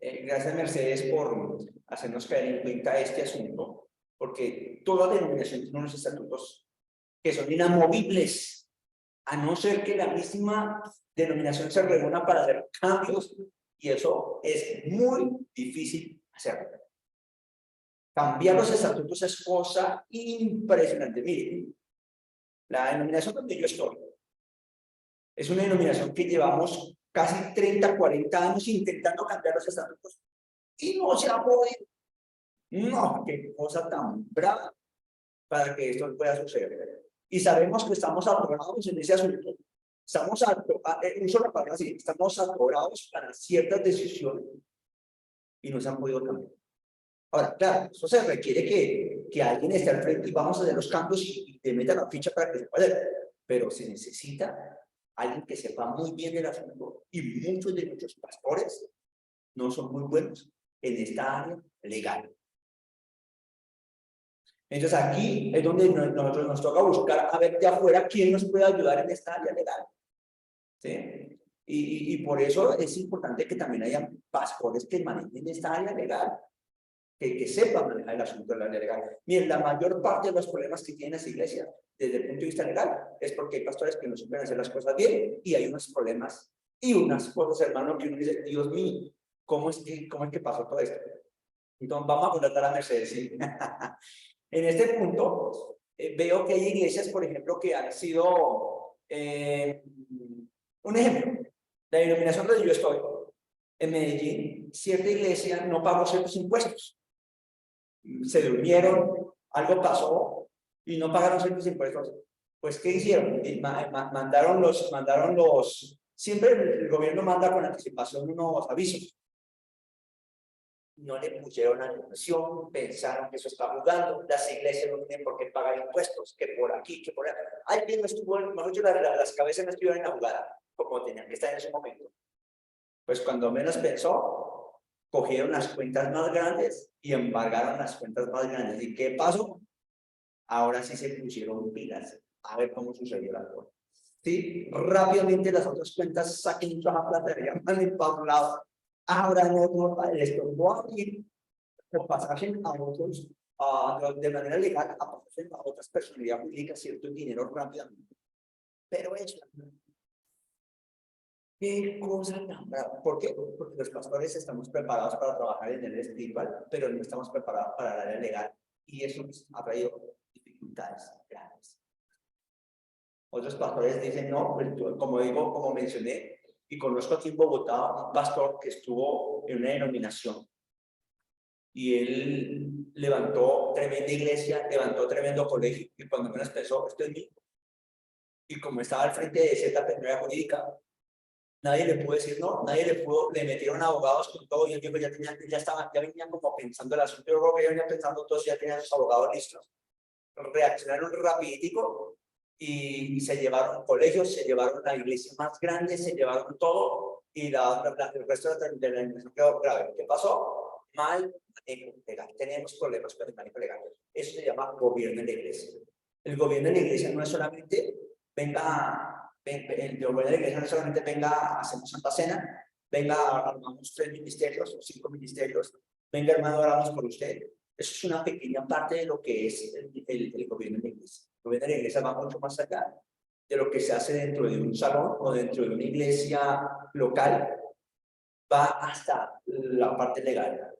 Gracias, Mercedes, por hacernos caer en cuenta este asunto, porque toda denominación tiene unos estatutos que son inamovibles, a no ser que la misma denominación se reúna para hacer cambios, y eso es muy difícil hacerlo. Cambiar los estatutos es cosa impresionante. Miren, la denominación donde yo estoy es una denominación que llevamos casi 30, 40 años intentando cambiar los estatutos y no se ha podido. No, qué cosa tan brava para que esto pueda suceder. Y sabemos que estamos atorados en ese asunto. Estamos estamos atorados para ciertas decisiones y no se han podido cambiar. Ahora, claro, eso se requiere que alguien esté al frente y vamos a hacer los cambios y te meta la ficha para que se pueda hacer. Pero se necesita alguien que sepa muy bien el asunto, y muchos de nuestros pastores no son muy buenos en esta área legal. Entonces aquí es donde nosotros nos toca buscar a ver de afuera quién nos puede ayudar en esta área legal. ¿Sí? Y por eso es importante que también haya pastores que manejen esta área legal, que sepan manejar el asunto de la área legal. Miren, la mayor parte de los problemas que tiene esa iglesia desde el punto de vista legal es porque hay pastores que no suelen hacer las cosas bien, y hay unos problemas y unas cosas, hermano, que uno dice, Dios mío, ¿cómo es que pasó todo esto? Entonces vamos a contratar a Mercedes, ¿sí? En este punto, veo que hay iglesias, por ejemplo, que han sido, un ejemplo, la denominación donde yo estoy, en Medellín, cierta iglesia no pagó ciertos impuestos. Se durmieron, algo pasó y no pagaron ciertos impuestos. Pues, ¿qué hicieron? Mandaron siempre el gobierno manda con anticipación unos avisos. No le pusieron atención, pensaron que eso está jugando, las iglesias no tienen por qué pagar impuestos, que por aquí, que por allá. Alguien no estuvo, mejor dicho, las cabezas no estuvieron en la jugada, como tenían que estar en ese momento. Pues cuando menos pensó, cogieron las cuentas más grandes y embargaron las cuentas más grandes. ¿Y qué pasó? Ahora sí se pusieron pilas. A ver cómo sucedió la cosa. Sí, rápidamente las otras cuentas saquen toda la plata, ya van para un lado. Ahora no les tocó abrir o pasasen a otros, de manera legal, a pasasen a otras personalidades jurídicas cierto dinero rápidamente. Pero eso, qué cosa tan brava. ¿Por qué? Porque los pastores estamos preparados para trabajar en el espiritual, pero no estamos preparados para la área legal. Y eso nos ha traído dificultades grandes. Otros pastores dicen, no, pues, como mencioné, y conozco aquí en Bogotá un pastor que estuvo en una denominación y él levantó tremenda iglesia, levantó tremendo colegio, y cuando menos pensó, esto es mío. Y como estaba al frente de cierta personalidad jurídica, nadie le pudo decir no, le metieron abogados con todo, y el tiempo ya venían como pensando el asunto. Yo creo que ya venían pensando todos, ya tenían sus abogados listos. Reaccionaron rapidito y se llevaron colegios, se llevaron la iglesia más grande, se llevaron todo, y el resto de la iglesia quedó grave. ¿Qué pasó? Mal manejo legal. Tenemos problemas con el manejo legal. Eso se llama gobierno de la iglesia. El gobierno de la iglesia no es solamente el gobierno de la iglesia no es solamente venga, hacemos Santa Cena, venga, armamos 3 ministerios o 5 ministerios, venga, hermano, oramos por usted. Eso es una pequeña parte de lo que es el gobierno de la iglesia. El gobierno de la iglesia va mucho más allá de lo que se hace dentro de un salón o dentro de una iglesia local, va hasta la parte legal.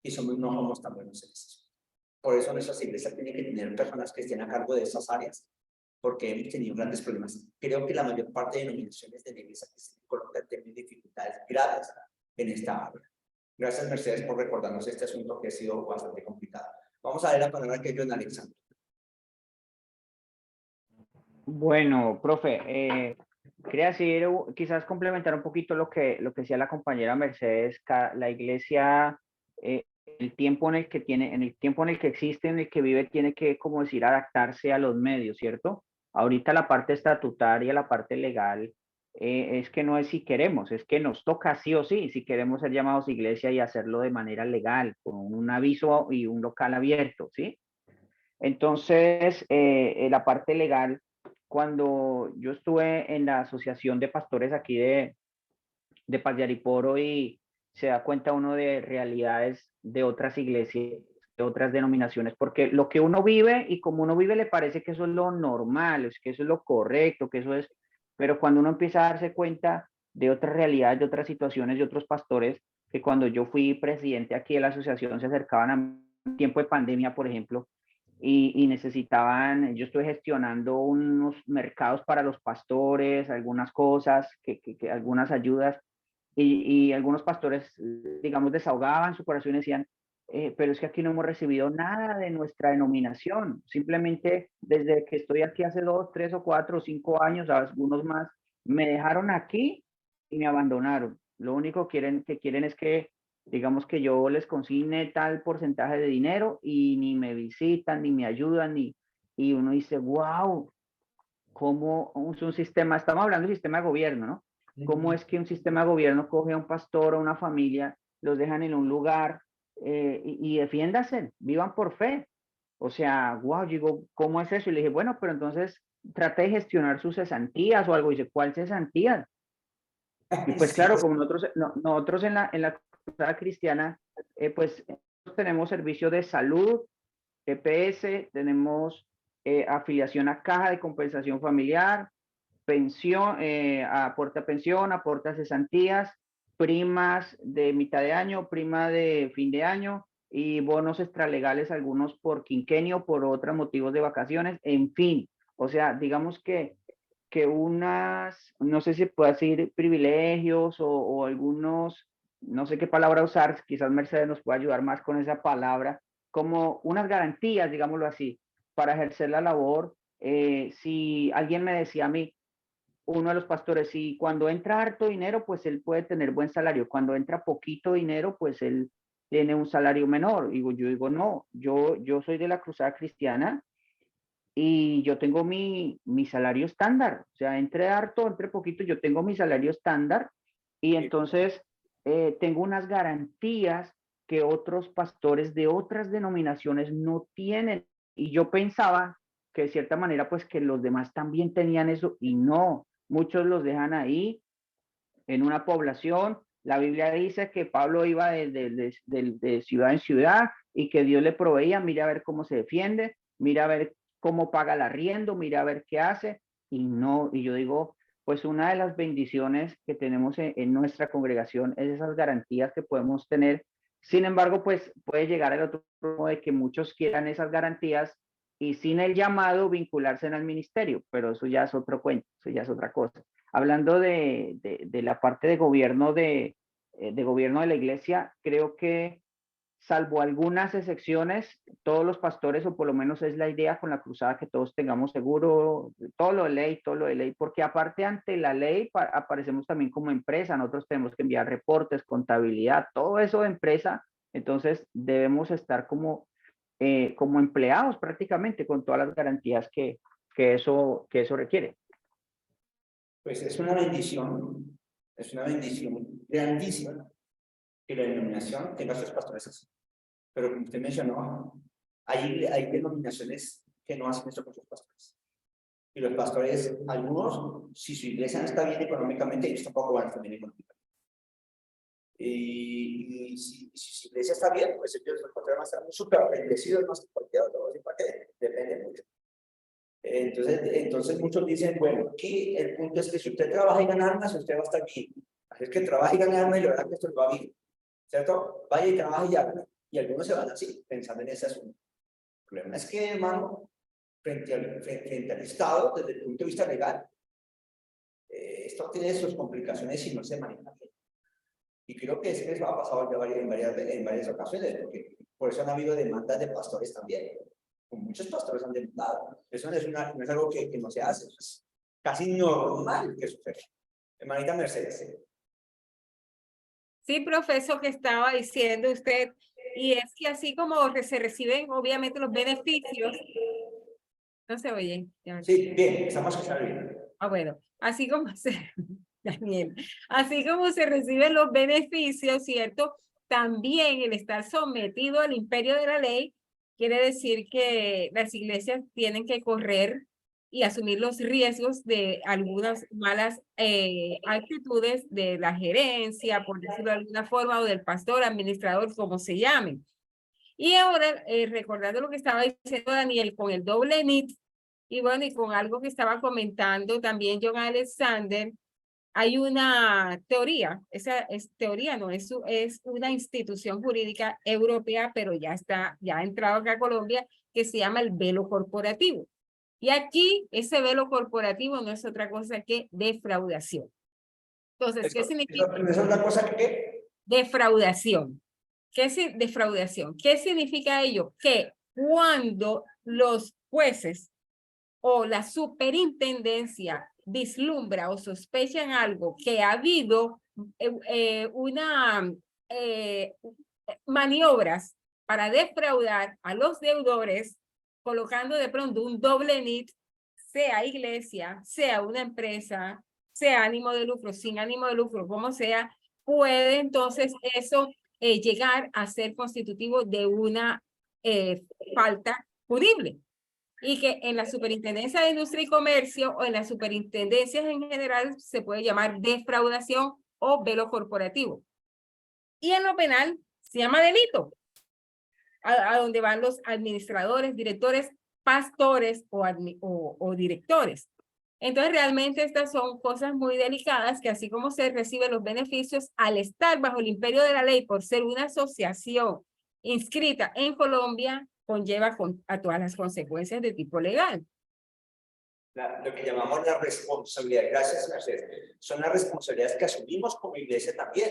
Y no somos tan buenos en eso. Por eso nuestras iglesias tienen que tener personas que estén a cargo de esas áreas, porque hemos tenido grandes problemas. Creo que la mayor parte de denominaciones de la iglesia que se colocan tienen dificultades graves en esta área. Gracias, Mercedes, por recordarnos este asunto que ha sido bastante complicado. Vamos a ver la palabra que yo en Alexandro. Bueno, profe, quería decir, quizás complementar un poquito lo que decía la compañera Mercedes. La iglesia, el tiempo en el que existe, en el que vive, tiene que, como decir, adaptarse a los medios, ¿cierto? Ahorita la parte estatutaria, la parte legal, es que no es si queremos, es que nos toca sí o sí, si queremos ser llamados iglesia y hacerlo de manera legal, con un aviso y un local abierto, ¿sí? Entonces, la parte legal, cuando yo estuve en la asociación de pastores aquí de Pasyariporo, y se da cuenta uno de realidades de otras iglesias, de otras denominaciones, porque lo que uno vive y como uno vive le parece que eso es lo normal, es que eso es lo correcto, que eso es, pero cuando uno empieza a darse cuenta de otras realidades, de otras situaciones, de otros pastores, que cuando yo fui presidente aquí de la asociación se acercaban a tiempo de pandemia, por ejemplo, y necesitaban, yo estoy gestionando unos mercados para los pastores, algunas cosas, algunas ayudas, y algunos pastores, digamos, desahogaban su corazón y decían, pero es que aquí no hemos recibido nada de nuestra denominación, simplemente desde que estoy aquí hace 2, 3 o 4 o 5 años, algunos más, me dejaron aquí y me abandonaron. Lo único que quieren es que, digamos, que yo les consigne tal porcentaje de dinero y ni me visitan, ni me ayudan, y uno dice, wow, cómo un sistema, estamos hablando de sistema de gobierno, ¿no? ¿Cómo es que un sistema de gobierno coge a un pastor o una familia, los dejan en un lugar y defiéndase, vivan por fe? O sea, wow, digo, ¿cómo es eso? Y le dije, bueno, pero entonces trate de gestionar sus cesantías o algo. Y dice, ¿cuál cesantías? Y pues Sí, claro, como nosotros en la comunidad cristiana, pues tenemos servicio de salud, EPS, tenemos afiliación a Caja de Compensación Familiar, pensión, aporta pensión, aporta cesantías, primas de mitad de año, prima de fin de año y bonos extralegales, algunos por quinquenio, por otros motivos de vacaciones, en fin. O sea, digamos que no sé si puedo decir privilegios o algunos, no sé qué palabra usar, quizás Mercedes nos pueda ayudar más con esa palabra, como unas garantías, digámoslo así, para ejercer la labor Si alguien me decía a mí, uno de los pastores, si cuando entra harto dinero, pues él puede tener buen salario. Cuando entra poquito dinero, pues él tiene un salario menor. Yo digo, no, yo soy de la Cruzada Cristiana y yo tengo mi salario estándar. O sea, entre harto, entre poquito, yo tengo mi salario estándar y entonces tengo unas garantías que otros pastores de otras denominaciones no tienen. Y yo pensaba que de cierta manera, pues que los demás también tenían eso y no, muchos los dejan ahí en una población. La Biblia dice que Pablo iba de ciudad en ciudad y que Dios le proveía, mira a ver cómo se defiende, mira a ver cómo paga el arriendo, mira a ver qué hace, y no, y yo digo, pues una de las bendiciones que tenemos en nuestra congregación es esas garantías que podemos tener. Sin embargo, pues puede llegar el otro modo de que muchos quieran esas garantías y sin el llamado vincularse al ministerio, pero eso ya es otro cuento, eso ya es otra cosa. Hablando de la parte de gobierno de la iglesia, creo que salvo algunas excepciones, todos los pastores, o por lo menos es la idea con la cruzada, que todos tengamos seguro, todo lo de ley, porque aparte ante la ley aparecemos también como empresa, nosotros tenemos que enviar reportes, contabilidad, todo eso de empresa, entonces debemos estar como empleados prácticamente con todas las garantías que eso requiere. Pues es una bendición grandísima que la denominación tenga sus pastores así. Pero como usted mencionó, hay denominaciones que no hacen esto con sus pastores. Y los pastores, algunos, si su iglesia no está bien económicamente, ellos tampoco van a estar bien económicamente. Y si su iglesia está bien, pues ellos los pastores van a estar súper bendecidos, no sé por qué, depende mucho. Entonces muchos dicen, bueno, aquí el punto es que si usted trabaja y gana armas, usted va a estar bien. Así es que trabaja y gana armas y la verdad que esto va bien. ¿Cierto? Vaya y trabaja y haga. Y algunos se van así, pensando en ese asunto. El problema es que, hermano, frente al Estado, desde el punto de vista legal, esto tiene sus complicaciones si no se maneja bien. Y creo que eso ha pasado ya en varias ocasiones, porque por eso han habido demandas de pastores también. Muchos pastores han demandado. Eso no es algo que no se hace, es casi normal que suceda. Hermanita Mercedes. Sí, profesor, que estaba diciendo usted, y es que así como se reciben obviamente los beneficios, no se oye. Sí, bien, estamos escuchando bien. Bueno, así como Daniel, así como se reciben los beneficios, ¿cierto? También el estar sometido al imperio de la ley quiere decir que las iglesias tienen que correr y asumir los riesgos de algunas malas actitudes de la gerencia, por decirlo de alguna forma, o del pastor, administrador, como se llame. Y ahora, recordando lo que estaba diciendo Daniel con el doble NIT, y bueno, y con algo que estaba comentando también John Alexander, hay una teoría, esa es teoría, no, es una institución jurídica europea, pero ya ha entrado acá a Colombia, que se llama el velo corporativo. Y aquí ese velo corporativo no es otra cosa que defraudación. Entonces, ¿qué significa? ¿Es otra cosa que? Defraudación. ¿Qué es defraudación? ¿Qué significa ello? Que cuando los jueces o la superintendencia vislumbra o sospechan algo, que ha habido maniobras para defraudar a los deudores, colocando de pronto un doble NIT, sea iglesia, sea una empresa, sea ánimo de lucro, sin ánimo de lucro, como sea, puede entonces eso llegar a ser constitutivo de una falta punible. Y que en la Superintendencia de Industria y Comercio o en las superintendencias en general se puede llamar defraudación o velo corporativo. Y en lo penal se llama delito, a donde van los administradores, directores, pastores o directores. Entonces realmente estas son cosas muy delicadas que así como se reciben los beneficios al estar bajo el imperio de la ley por ser una asociación inscrita en Colombia, conlleva a todas las consecuencias de tipo legal. Lo que llamamos la responsabilidad, gracias Mercedes, son las responsabilidades que asumimos como iglesia también.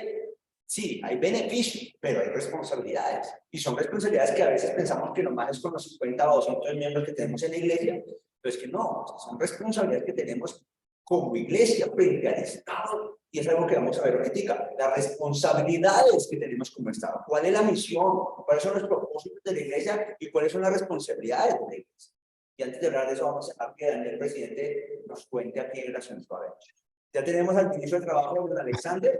Sí, hay beneficios, pero hay responsabilidades. Y son responsabilidades que a veces pensamos que nomás es con los 50 o 200 miembros que tenemos en la iglesia, Entonces, que no, son responsabilidades que tenemos como iglesia frente al Estado, y es algo que vamos a ver ahorita, las responsabilidades que tenemos como Estado. ¿Cuál es la misión? ¿Cuáles son los propósitos de la iglesia? ¿Y cuáles son las responsabilidades de la iglesia? Y antes de hablar de eso, vamos a que Daniel, presidente, nos cuente aquí en relación a ver. Ya tenemos al ministro de Trabajo, don Alexander,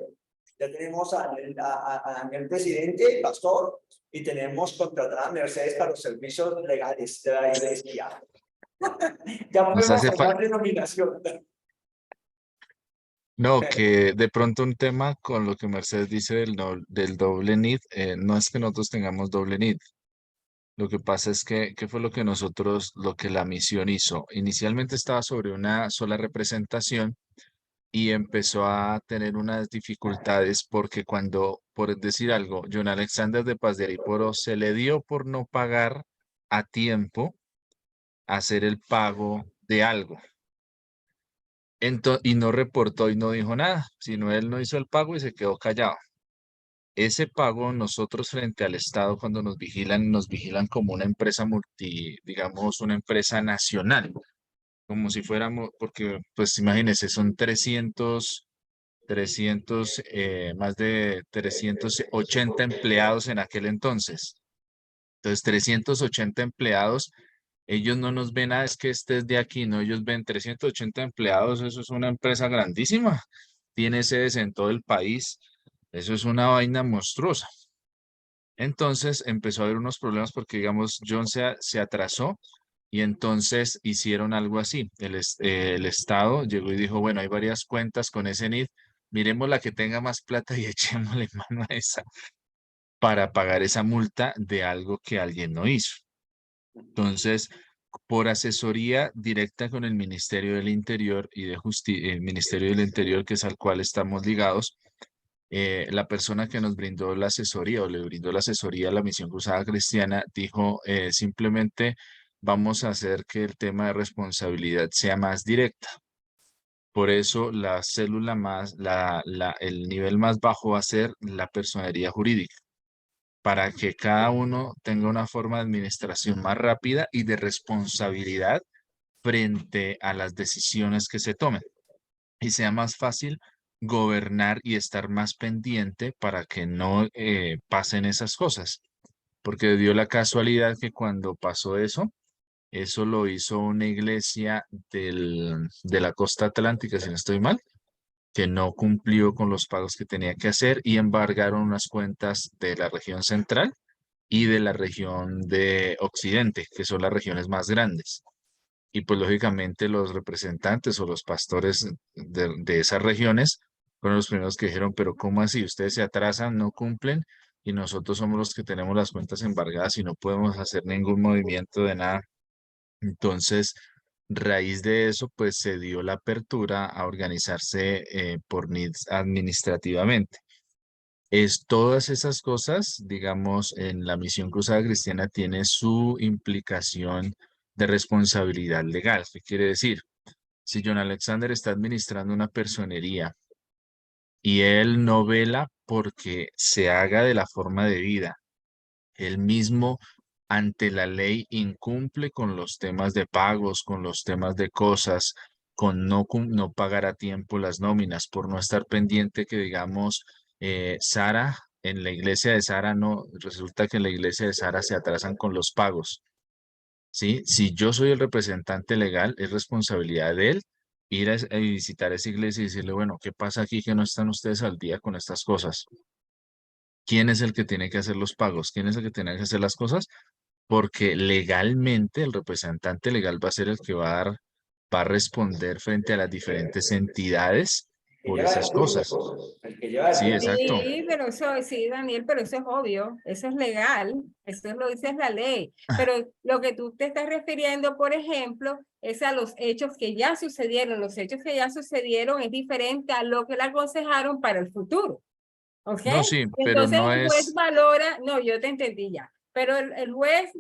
ya tenemos a Daniel, presidente, pastor, y tenemos contratada a Mercedes para los servicios legales de la iglesia. Ya Nos podemos hace hablar de nominación. No, que de pronto un tema con lo que Mercedes dice del doble NID, no es que nosotros tengamos doble NID. Lo que pasa es que, ¿qué fue lo que lo que la misión hizo? Inicialmente estaba sobre una sola representación y empezó a tener unas dificultades porque cuando, por decir algo, John Alexander de Paz de Ariporo se le dio por no pagar a tiempo hacer el pago de algo. Y no reportó y no dijo nada, sino él no hizo el pago y se quedó callado. Ese pago nosotros frente al Estado cuando nos vigilan como una empresa digamos, una empresa nacional, como si fuéramos, porque pues imagínense, son 300, más de 380 empleados en aquel entonces. Entonces, 380 empleados, ellos no nos ven, es que este es de aquí, no, ellos ven 380 empleados, eso es una empresa grandísima, tiene sedes en todo el país, eso es una vaina monstruosa. Entonces empezó a haber unos problemas porque, digamos, John se atrasó y entonces hicieron algo así. El Estado llegó y dijo, bueno, hay varias cuentas con ese NID, miremos la que tenga más plata y echémosle mano a esa para pagar esa multa de algo que alguien no hizo. Entonces, por asesoría directa con el Ministerio del Interior y de Justicia, el Ministerio del Interior, que es al cual estamos ligados, la persona que nos brindó la asesoría o le brindó la asesoría a la Misión Cruzada Cristiana dijo simplemente vamos a hacer que el tema de responsabilidad sea más directa. Por eso la célula el nivel más bajo va a ser la personería jurídica, para que cada uno tenga una forma de administración más rápida y de responsabilidad frente a las decisiones que se tomen y sea más fácil gobernar y estar más pendiente para que no pasen esas cosas. Porque dio la casualidad que cuando pasó eso lo hizo una iglesia de la costa atlántica, si no estoy mal, que no cumplió con los pagos que tenía que hacer y embargaron unas cuentas de la región central y de la región de Occidente, que son las regiones más grandes. Y pues lógicamente los representantes o los pastores de esas regiones fueron los primeros que dijeron, pero ¿cómo así? Ustedes se atrasan, no cumplen y nosotros somos los que tenemos las cuentas embargadas y no podemos hacer ningún movimiento de nada. Entonces, raíz de eso, pues se dio la apertura a organizarse por NIDS administrativamente. Todas esas cosas, digamos, en la Misión Cruzada Cristiana tiene su implicación de responsabilidad legal. ¿Qué quiere decir? Si John Alexander está administrando una personería y él no vela porque se haga de la forma de vida, él mismo ante la ley incumple con los temas de pagos, con los temas de cosas, con no pagar a tiempo las nóminas, por no estar pendiente que digamos, Sara, en la iglesia de Sara no, resulta que en la iglesia de Sara se atrasan con los pagos, ¿sí? Si yo soy el representante legal, es responsabilidad de él ir a visitar esa iglesia y decirle, bueno, ¿qué pasa aquí que no están ustedes al día con estas cosas? ¿Quién es el que tiene que hacer los pagos? ¿Quién es el que tiene que hacer las cosas? Porque legalmente el representante legal va a ser el que va a responder frente a las diferentes entidades Que por lleva esas el curso de cosas. cosas, el que lleva el Sí, curso. exacto. Sí, pero eso, sí, Daniel, pero eso es obvio, eso es legal, eso lo dice la ley. Pero lo que tú te estás refiriendo, por ejemplo, es a los hechos que ya sucedieron. Los hechos que ya sucedieron es diferente a lo que le aconsejaron para el futuro. ¿Ok? No, sí, pero Entonces no el juez es, valora, no, yo te entendí ya. pero el juez,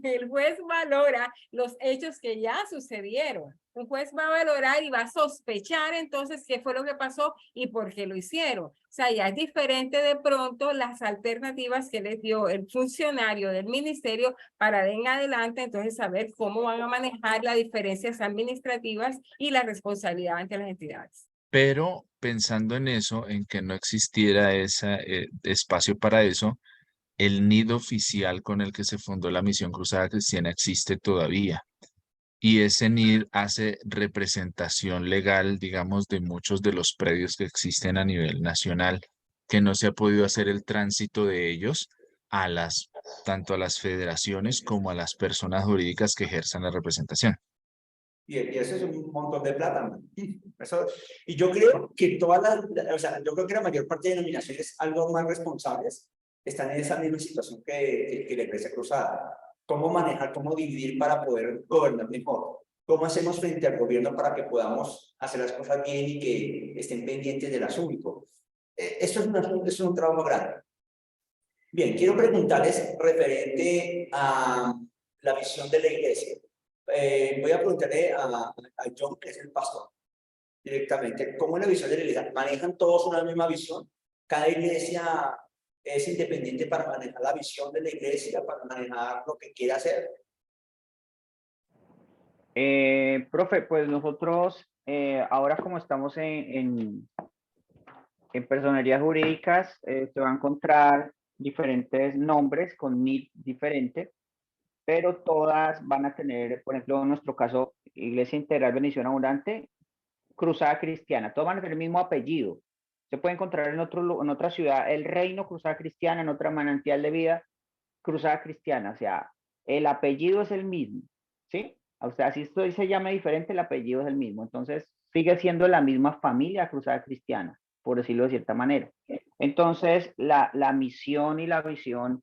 el juez valora los hechos que ya sucedieron. Un juez va a valorar y va a sospechar entonces qué fue lo que pasó y por qué lo hicieron. O sea, ya es diferente de pronto las alternativas que les dio el funcionario del ministerio para de en adelante entonces saber cómo van a manejar las diferencias administrativas y la responsabilidad ante las entidades. Pero pensando en eso, en que no existiera ese espacio para eso, el nido oficial con el que se fundó la Misión Cruzada Cristiana existe todavía. Y ese NID hace representación legal, digamos, de muchos de los predios que existen a nivel nacional, que no se ha podido hacer el tránsito de ellos a tanto a las federaciones como a las personas jurídicas que ejerzan la representación. Y eso es un montón de plata, ¿no? Eso, y yo creo que o sea, yo creo que la mayor parte de denominaciones algo más responsables están en esa misma situación que la Iglesia Cruzada. ¿Cómo manejar, cómo dividir para poder gobernar mejor? ¿Cómo hacemos frente al gobierno para que podamos hacer las cosas bien y que estén pendientes del asunto? Eso es un trabajo grande. Bien, quiero preguntarles referente a la visión de la Iglesia. Voy a preguntarle a John, que es el pastor, directamente, ¿cómo es la visión de la iglesia? ¿Manejan todos una misma visión? ¿Cada iglesia es independiente para manejar la visión de la iglesia, para manejar lo que quiere hacer? Profe, pues nosotros ahora como estamos en personerías jurídicas, se va a encontrar diferentes nombres con NID diferente, pero todas van a tener, por ejemplo, en nuestro caso, Iglesia Integral Bendición Abundante, Cruzada Cristiana, todos van a tener el mismo apellido. Se puede encontrar en otra ciudad, El Reino, Cruzada Cristiana, en otra Manantial de Vida, Cruzada Cristiana, o sea, el apellido es el mismo, ¿sí? O sea, si esto se llama diferente, el apellido es el mismo, entonces sigue siendo la misma familia Cruzada Cristiana, por decirlo de cierta manera. Entonces, la misión y la visión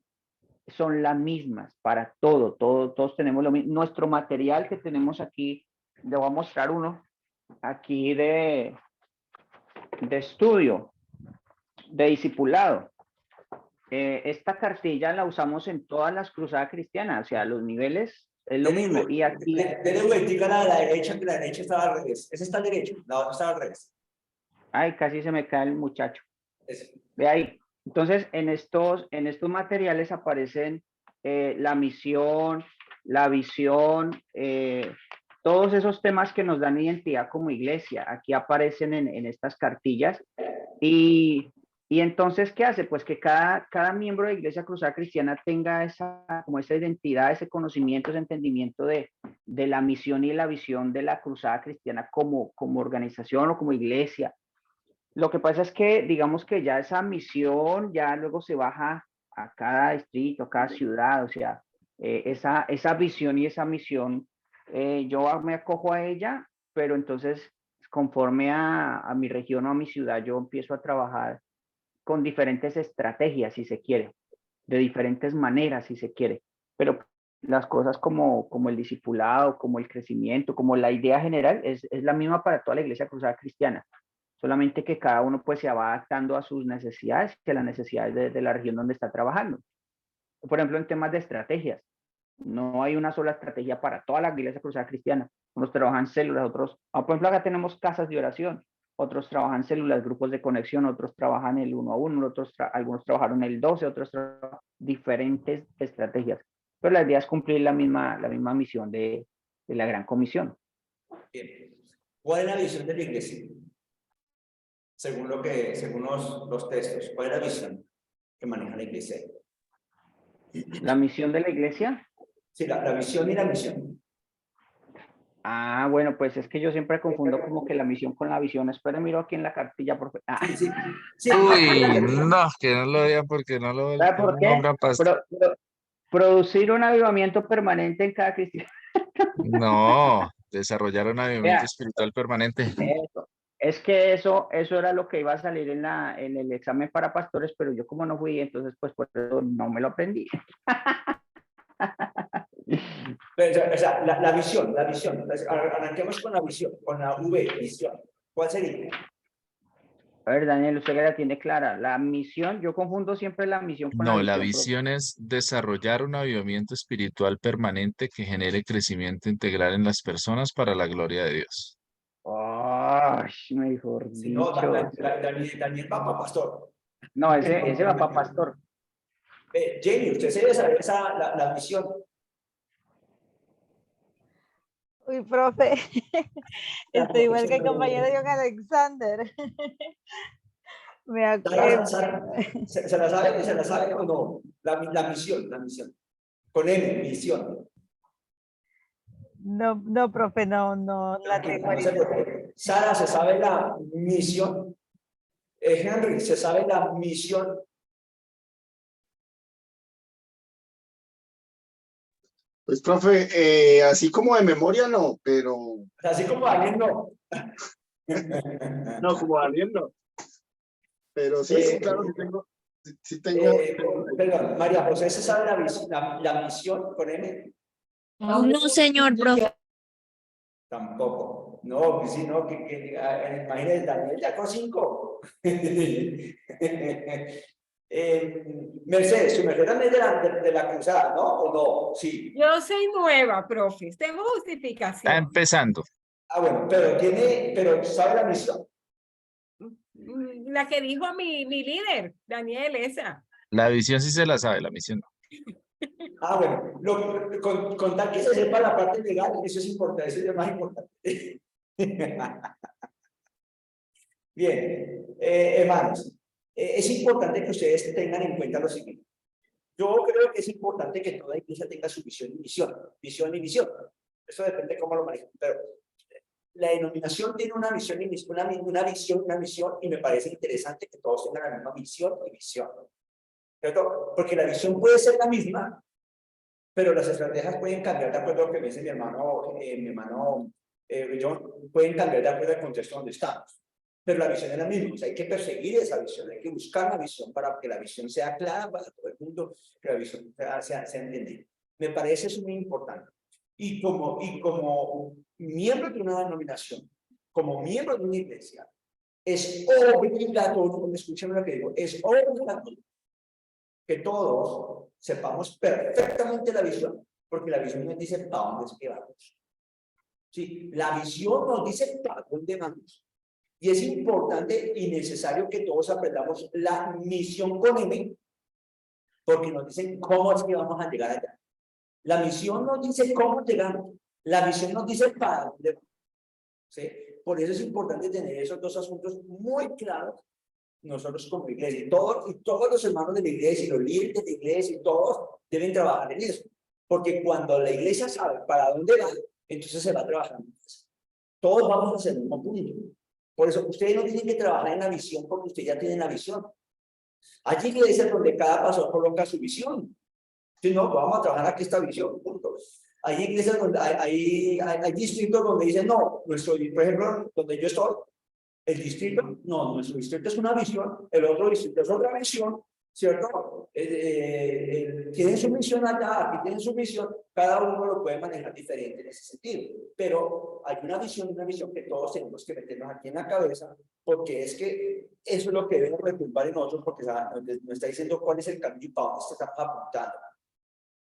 son las mismas para todos tenemos lo mismo. Nuestro material que tenemos aquí, le voy a mostrar uno, aquí de estudio, de discipulado. Esta cartilla la usamos en todas las cruzadas cristianas, o sea, los niveles es lo mismo. Y aquí... Dele vueltica a la derecha, que la derecha estaba al revés. ¿Ese está al derecho? No, no estaba al revés. Ay, casi se me cae el muchacho. Ese. Ve ahí. Entonces, en estos materiales aparecen la misión, la visión, todos esos temas que nos dan identidad como iglesia. Aquí aparecen en estas cartillas. Y entonces, ¿qué hace? Pues que cada miembro de Iglesia Cruzada Cristiana tenga esa identidad, ese conocimiento, ese entendimiento de la misión y la visión de la Cruzada Cristiana como organización o como iglesia. Lo que pasa es que, digamos que ya esa misión ya luego se baja a cada distrito, a cada ciudad, o sea, esa visión y esa misión, yo me acojo a ella, pero entonces conforme a mi región o a mi ciudad, yo empiezo a trabajar con diferentes estrategias, si se quiere, de diferentes maneras, si se quiere, pero las cosas como el discipulado, como el crecimiento, como la idea general, es la misma para toda la Iglesia Cruzada Cristiana, solamente que cada uno pues se va adaptando a sus necesidades y a las necesidades de la región donde está trabajando. Por ejemplo, en temas de estrategias, no hay una sola estrategia para toda la Iglesia Cruzada Cristiana. Unos trabajan células, otros, por ejemplo, acá tenemos casas de oración, otros trabajan células, grupos de conexión, otros trabajan el 1 a 1, algunos trabajaron el 12, otros trabajan diferentes estrategias. Pero la idea es cumplir la misma misión de la Gran Comisión. Bien. ¿Cuál es la visión de la iglesia? Según los textos, ¿cuál es la visión que maneja la iglesia? ¿La misión de la iglesia? Sí, la visión y la misión. Ah, bueno, pues es que yo siempre confundo como que la misión con la visión. Espera, miro aquí en la cartilla, profe. Ah. Sí. Uy, no, que no lo digan porque no lo ¿Sabe por qué? nombran pastor. Producir un avivamiento permanente en cada cristiano. No, desarrollar un avivamiento espiritual permanente. Eso. Es que eso era lo que iba a salir en el examen para pastores, pero yo como no fui, entonces pues por eso no me lo aprendí. Pero, o sea, la visión. Arranquemos con la visión, con la V, visión. ¿Cuál sería? A ver, Daniel, usted que la tiene clara. La misión, yo confundo siempre la misión con la No, la visión, profe. visión es desarrollar un avivamiento espiritual permanente que genere crecimiento integral en las personas para la gloria de Dios. Ay, mejor Si no, dicho. Daniel va para pastor. No, ese va para pastor. Jenny, usted se debe saber la misión. Uy, profe, estoy igual que el compañero John Alexander. ¿Se la sabe? ¿Se la sabe o no? La misión. Con M, misión. No, profe, no la tengo No se ahorita. preocupe. Sara, ¿se sabe la misión? Henry, ¿se sabe la misión? Pues, profe, así como de memoria no, pero... Así como alguien no. No, como Daniel no. Pero sí, claro, sí tengo... Perdón, María José, ¿se sabe la misión con M? No, señor, profe. Tampoco. No, pues sí, no, imagínate, Daniel ya con 5. Mercedes, su merced también de la cruzada, ¿no? ¿O no? Sí. Yo soy nueva, profe. Tengo Está justificación. empezando. Bueno, pero ¿sabe la misión? La que dijo mi líder, Daniel, esa. La visión sí se la sabe, la misión no. Bueno, con tal que se sepa la parte legal, eso es importante, eso es lo más importante. Bien, hermanos, es importante que ustedes tengan en cuenta lo siguiente. Yo creo que es importante que toda iglesia tenga su visión y misión. Eso depende de cómo lo manejen, pero la denominación tiene una visión y una misión, y me parece interesante que todos tengan la misma visión y visión. ¿Cierto? Porque la visión puede ser la misma, pero las estrategias pueden cambiar de acuerdo a lo que me dice mi hermano John, pueden cambiar de acuerdo al contexto donde estamos. Pero la visión es la misma, o sea, hay que perseguir esa visión, hay que buscar la visión para que la visión sea clara para todo el mundo, que la visión sea entendida. Me parece eso muy importante. Y como miembro de una denominación, como miembro de una iglesia, es obligatorio, escuchen lo que digo, es obligatorio que todos sepamos perfectamente la visión, porque la visión nos dice para dónde es que vamos. Sí, la visión nos dice para dónde vamos. Y es importante y necesario que todos aprendamos la misión con M, porque nos dicen cómo es que vamos a llegar allá. La misión nos dice cómo llegamos, la visión nos dice para dónde vamos. ¿Sí? Por eso es importante tener esos dos asuntos muy claros nosotros como iglesia. Y todos los hermanos de la iglesia y los líderes de la iglesia y todos deben trabajar en eso. Porque cuando la iglesia sabe para dónde va, entonces se va trabajando. Todos vamos hacia el mismo punto. Por eso ustedes no tienen que trabajar en la visión porque ustedes ya tienen la visión. Hay iglesias donde cada pastor coloca su visión. Si no, vamos a trabajar aquí esta visión, punto. Hay iglesias donde hay distritos donde dicen, no, por ejemplo, donde yo estoy, el distrito, no, nuestro distrito es una visión, el otro distrito es otra visión, ¿cierto? Tienen su misión allá, aquí tienen su misión, cada uno lo puede manejar diferente en ese sentido, pero hay una visión que todos tenemos que meternos aquí en la cabeza, porque es que eso es lo que debe retumbar en nosotros, porque nos está diciendo cuál es el camino y para dónde estamos apuntando.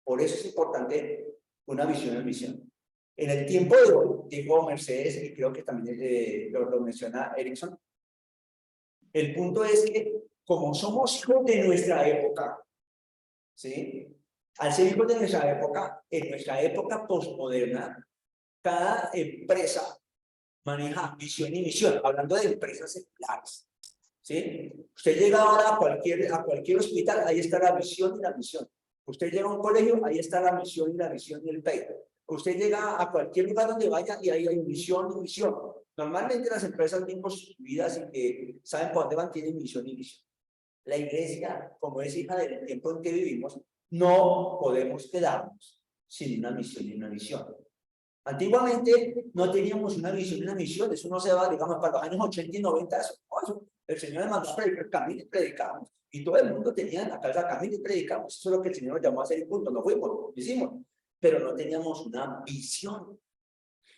Por eso es importante una visión y misión. En el tiempo de hoy, digo Mercedes, y creo que también lo menciona Erickson, el punto es que como somos hijos de nuestra época, ¿sí? Al ser hijos de nuestra época, en nuestra época postmoderna, cada empresa maneja visión y misión, hablando de empresas seculares, ¿sí? Usted llega ahora a cualquier hospital, ahí está la visión y la misión. Usted llega a un colegio, ahí está la misión y la visión y el PEI. Usted llega a cualquier lugar donde vaya y ahí hay misión y visión. Normalmente las empresas bien constituidas y que saben por dónde van tienen misión y visión. La iglesia, como es hija del tiempo en que vivimos, no podemos quedarnos sin una misión y una visión. Antiguamente no teníamos una visión y una misión, eso no se va, digamos, para los años 80 y 90, el Señor nos mandó a predicar, camino y predicamos. Y todo el mundo tenía en la casa camino y predicamos. Eso es lo que el Señor nos llamó a hacer y punto. No fuimos, lo hicimos. Pero no teníamos una visión.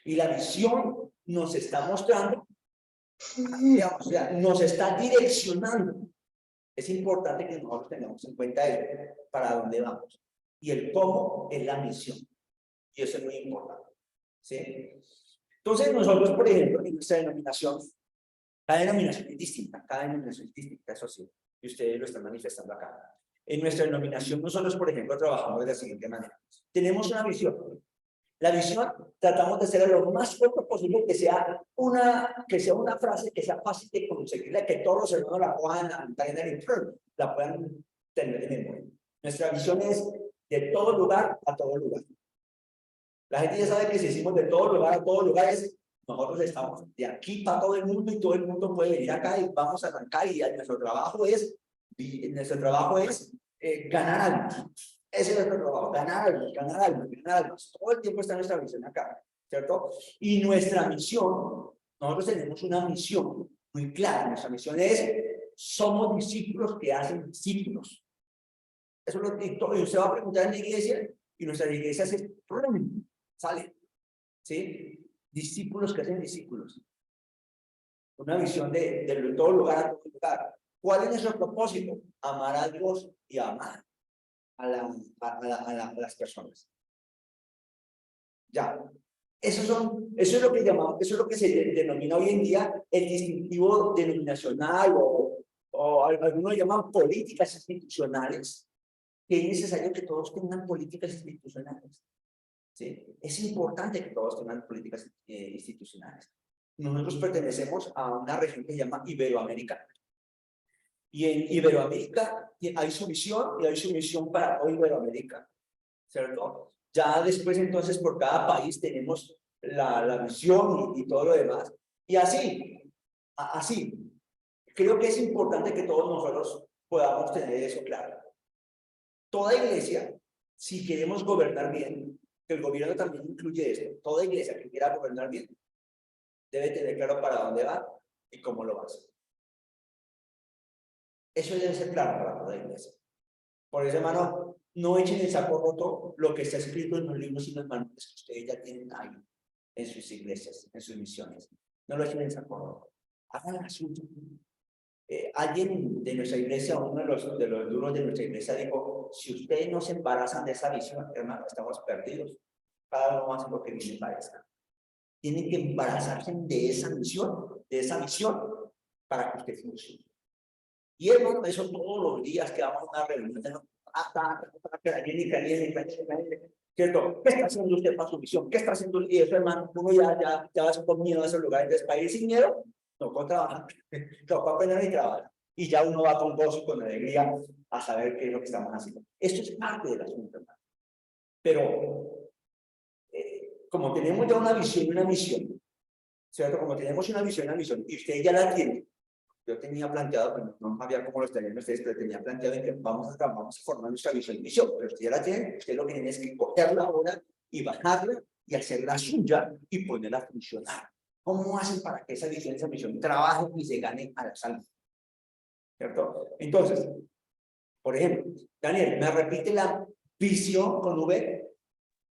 Y la visión nos está mostrando Digamos, o sea, nos está direccionando. Es importante que nosotros tengamos en cuenta eso, para dónde vamos. Y el cómo es la misión. Y eso es muy importante. ¿Sí? Entonces, nosotros, por ejemplo, en nuestra denominación, cada denominación es distinta, eso sí, y ustedes lo están manifestando acá. En nuestra denominación, nosotros, por ejemplo, trabajamos de la siguiente manera. Tenemos una visión. La visión, tratamos de hacer lo más corto posible, que sea una frase que sea fácil de conseguirla, que todos los hermanos la puedan tener en turno, la puedan tener en memoria. Nuestra visión es de todo lugar a todo lugar. La gente ya sabe que si decimos de todo lugar a todo lugar, nosotros estamos de aquí para todo el mundo y todo el mundo puede venir acá y vamos a arrancar y nuestro trabajo es ganar algo. Ese es nuestro trabajo, ganar algo. Todo el tiempo está nuestra misión acá, ¿cierto? Y nuestra misión, nosotros tenemos una misión muy clara. Nuestra misión es, somos discípulos que hacen discípulos. Eso es lo que y usted va a preguntar en la iglesia y nuestra iglesia sale, ¿sí? Discípulos que hacen discípulos. Una visión de todo lugar a todo lugar. ¿Cuál es nuestro propósito? Amar a Dios y amar a las personas. Ya. Eso es lo que llamamos, eso es lo que se denomina hoy en día el distintivo denominacional o algunos llaman políticas institucionales, que es necesario que todos tengan políticas institucionales. ¿Sí? Es importante que todos tengan políticas institucionales. Nosotros pertenecemos a una región que se llama Iberoamérica. Y en Iberoamérica hay su visión y hay su misión para toda Iberoamérica, ¿cierto? Ya después entonces por cada país tenemos la visión y todo lo demás. Y así, creo que es importante que todos nosotros podamos tener eso claro. Toda iglesia, si queremos gobernar bien, que el gobierno también incluye esto, toda iglesia que quiera gobernar bien, debe tener claro para dónde va y cómo lo va a hacer. Eso debe ser claro para toda iglesia. Por eso, hermano, no echen en saco roto lo que está escrito en los libros y los manuales que ustedes ya tienen ahí, en sus iglesias, en sus misiones. No lo echen en saco roto. Hagan el asunto. Alguien de nuestra iglesia, uno de los duros de nuestra iglesia, dijo, si ustedes no se embarazan de esa visión, hermano, estamos perdidos. Cada uno hace lo que les parezca. Tienen que embarazarse de esa misión, para que usted funcione. Y hermano, eso todos los días que vamos a una reunión, ¿cierto? ¿Qué está haciendo usted para su misión? ¿Qué está haciendo? Y eso, hermano, uno ya va con miedo a esos lugares. Entonces, para ir sin miedo, tocó trabajar, tocó aprender y trabajar. Y ya uno va con gozo y con alegría a saber qué es lo que estamos haciendo. Esto es parte del asunto, hermano. Pero, como tenemos ya una visión y una misión, ¿cierto? Como tenemos una visión y una misión, y usted ya la tiene. Yo tenía planteado, pero no sabía cómo lo estarían ustedes, pero tenía planteado en que vamos a formar nuestra visión y misión, pero usted ya la tiene, usted lo que tiene es que cogerla ahora y bajarla y hacerla suya y ponerla a funcionar. ¿Cómo hacen para que esa visión, esa misión trabaje y se gane a la salud? ¿Cierto? Entonces, por ejemplo, Daniel, ¿me repite la visión con V?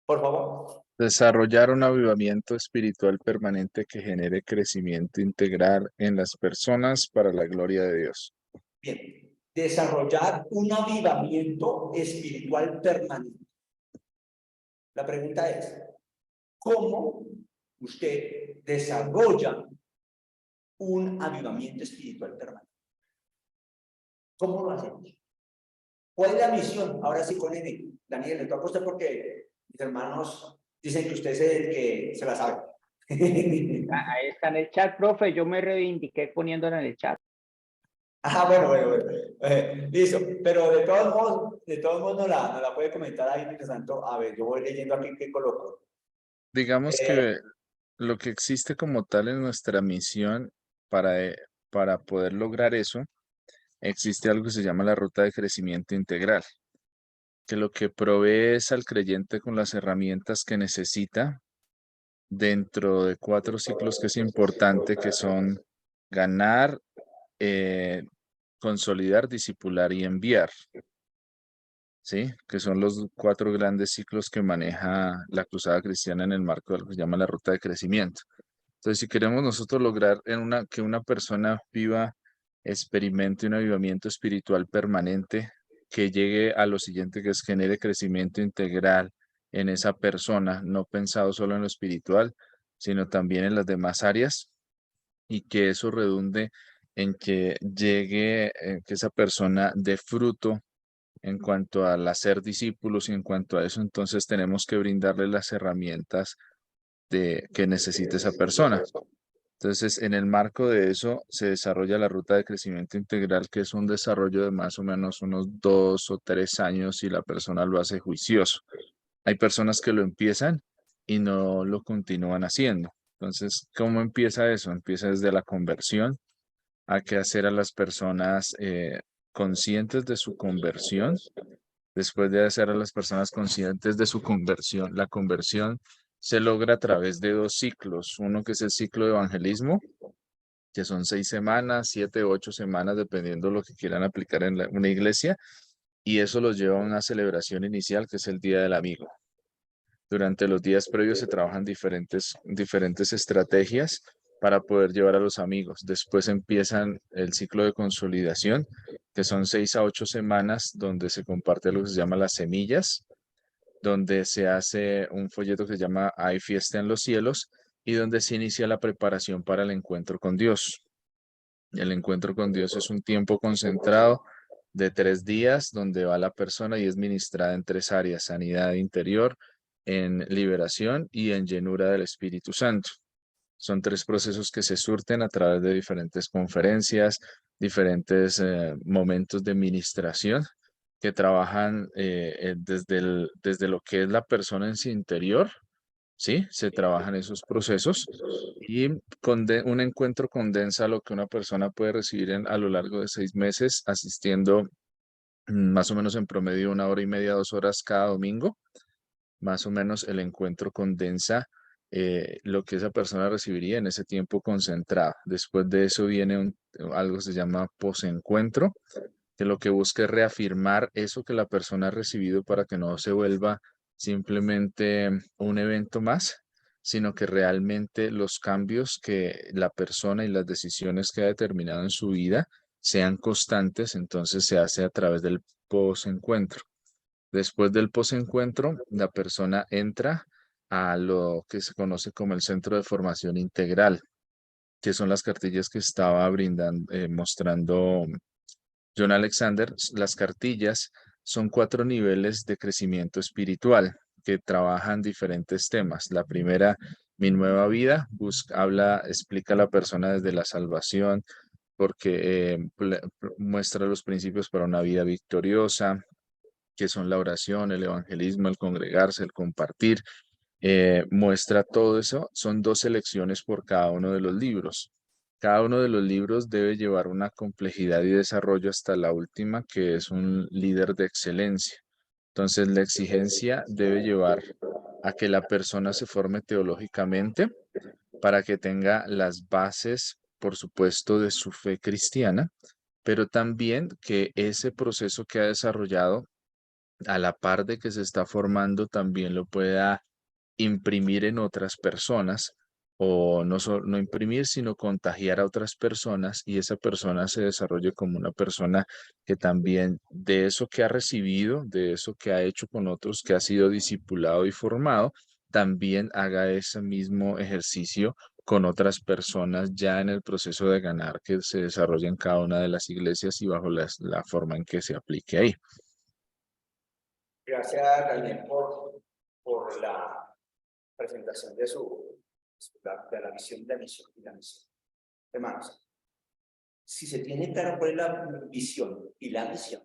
Por favor. Desarrollar un avivamiento espiritual permanente que genere crecimiento integral en las personas para la gloria de Dios. Bien, desarrollar un avivamiento espiritual permanente. La pregunta es, ¿cómo usted desarrolla un avivamiento espiritual permanente? ¿Cómo lo hacemos? ¿Cuál es la misión? Ahora sí con N. Daniel, le toca a usted porque mis hermanos dicen que usted es el que se la sabe. Ahí está en el chat, profe. Yo me reivindiqué poniéndolo en el chat. Bueno. Listo. Pero de todos modos no la puede comentar ahí mientras tanto. A ver, yo voy leyendo aquí qué coloco. Digamos que lo que existe como tal en nuestra misión para poder lograr eso, existe algo que se llama la ruta de crecimiento integral, que lo que provee es al creyente con las herramientas que necesita dentro de 4 ciclos que es importante, que son ganar, consolidar, discipular y enviar. ¿Sí? Que son los 4 grandes ciclos que maneja la Cruzada Cristiana en el marco de lo que se llama la ruta de crecimiento. Entonces, si queremos nosotros lograr que una persona viva, experimente un avivamiento espiritual permanente, que llegue a lo siguiente, que es genere crecimiento integral en esa persona, no pensado solo en lo espiritual, sino también en las demás áreas, y que eso redunde en que llegue, que esa persona dé fruto en cuanto al hacer discípulos y en cuanto a eso, entonces tenemos que brindarle las herramientas que necesite esa persona. Entonces, en el marco de eso se desarrolla la ruta de crecimiento integral, que es un desarrollo de más o menos unos 2 o 3 años si la persona lo hace juicioso. Hay personas que lo empiezan y no lo continúan haciendo. Entonces, ¿cómo empieza eso? Empieza desde la conversión, a que hacer a las personas conscientes de su conversión. Después de hacer a las personas conscientes de su conversión, la conversión se logra a través de 2 ciclos. Uno que es el ciclo de evangelismo, que son 6 semanas, 7 u 8 semanas, dependiendo de lo que quieran aplicar en una iglesia, y eso los lleva a una celebración inicial, que es el Día del Amigo. Durante los días previos se trabajan diferentes estrategias para poder llevar a los amigos. Después empiezan el ciclo de consolidación, que son 6 a 8 semanas, donde se comparte lo que se llama las semillas, donde se hace un folleto que se llama Hay fiesta en los cielos y donde se inicia la preparación para el encuentro con Dios. El encuentro con Dios es un tiempo concentrado de 3 días donde va la persona y es ministrada en 3 áreas: sanidad interior, en liberación y en llenura del Espíritu Santo. Son 3 procesos que se surten a través de diferentes conferencias, diferentes momentos de ministración que trabajan desde lo que es la persona en su interior, ¿sí? Se trabajan esos procesos y un encuentro condensa lo que una persona puede recibir a lo largo de 6 meses, asistiendo más o menos en promedio 1 hora y media, 2 horas cada domingo. Más o menos el encuentro condensa lo que esa persona recibiría en ese tiempo concentrado. Después de eso viene algo que se llama posencuentro, que lo que busca es reafirmar eso que la persona ha recibido para que no se vuelva simplemente un evento más, sino que realmente los cambios que la persona y las decisiones que ha determinado en su vida sean constantes. Entonces se hace a través del posencuentro. Después del posencuentro, la persona entra a lo que se conoce como el Centro de Formación Integral, que son las cartillas que estaba mostrando John Alexander. Las cartillas son 4 niveles de crecimiento espiritual que trabajan diferentes temas. La primera, mi nueva vida, explica a la persona desde la salvación, porque muestra los principios para una vida victoriosa, que son la oración, el evangelismo, el congregarse, el compartir. Muestra todo eso. Son 2 selecciones por cada uno de los libros. Cada uno de los libros debe llevar una complejidad y desarrollo hasta la última, que es un líder de excelencia. Entonces, la exigencia debe llevar a que la persona se forme teológicamente para que tenga las bases, por supuesto, de su fe cristiana, pero también que ese proceso que ha desarrollado a la par de que se está formando, también lo pueda imprimir en otras personas, o no imprimir, sino contagiar a otras personas, y esa persona se desarrolle como una persona que también de eso que ha recibido, de eso que ha hecho con otros, que ha sido discipulado y formado, también haga ese mismo ejercicio con otras personas ya en el proceso de ganar que se desarrolla en cada una de las iglesias y bajo la forma en que se aplique ahí. Gracias, Daniel, por la presentación de la visión, de la misión y la misión. Hermanos, si se tiene claro cuál es la visión y la misión,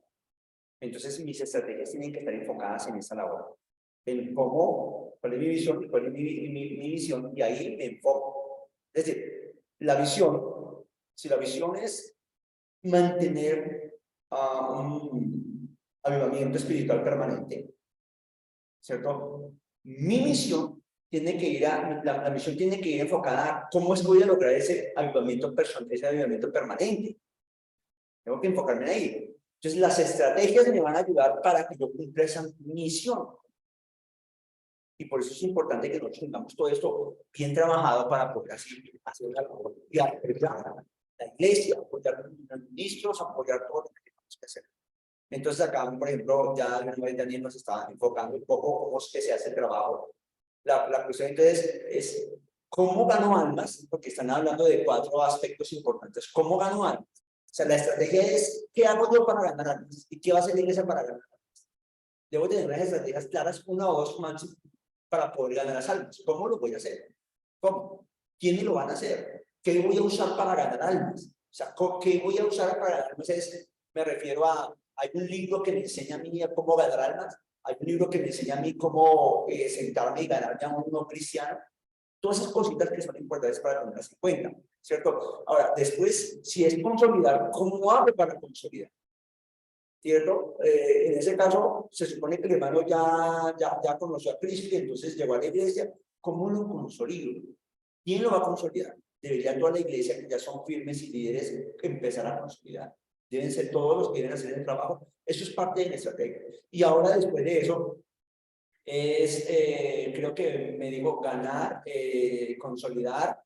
entonces mis estrategias tienen que estar enfocadas en esa labor. En cuál es mi visión y cuál es mi misión, y ahí me enfoco. Es decir, la visión, si la visión es mantener un avivamiento espiritual permanente, ¿cierto? Mi misión tiene que ir la misión tiene que ir enfocada a cómo es que voy a lograr ese avivamiento permanente. Tengo que enfocarme ahí. Entonces, las estrategias me van a ayudar para que yo cumpla esa misión. Y por eso es importante que nosotros tengamos todo esto bien trabajado para poder así hacer la labor y apoyar la iglesia, apoyar a los ministros, apoyar todo lo que tenemos que hacer. Entonces acá, por ejemplo, ya Daniel nos está enfocando un poco cómo es que se hace el trabajo. La cuestión entonces es cómo gano almas, porque están hablando de 4 aspectos importantes. ¿Cómo gano almas? O sea, la estrategia es, ¿qué hago yo para ganar almas? ¿Y qué va a hacer la iglesia para ganar almas? Debo tener unas estrategias claras, 1 o 2 máximo, para poder ganar las almas. ¿Cómo lo voy a hacer? ¿Cómo? ¿Quiénes lo van a hacer? ¿Qué voy a usar para ganar almas? O sea, ¿qué voy a usar para ganar almas? Me refiero a, hay un libro que me enseña a mí a cómo ganar almas, hay un libro que me enseña a mí cómo sentarme y ganarme a un no cristiano. Todas esas cositas que son importantes para tenerlas en cuenta, ¿cierto? Ahora, después, si es consolidar, ¿cómo hago para consolidar? ¿Cierto? En ese caso, se supone que el hermano ya conoció a Cristo y entonces llegó a la iglesia. ¿Cómo lo consolido? ¿Quién lo va a consolidar? Debería toda la iglesia, que ya son firmes y líderes, empezar a consolidar. Deben ser todos los que deben hacer el trabajo. Eso es parte de la estrategia. Y ahora, después de eso, creo que me digo ganar, consolidar.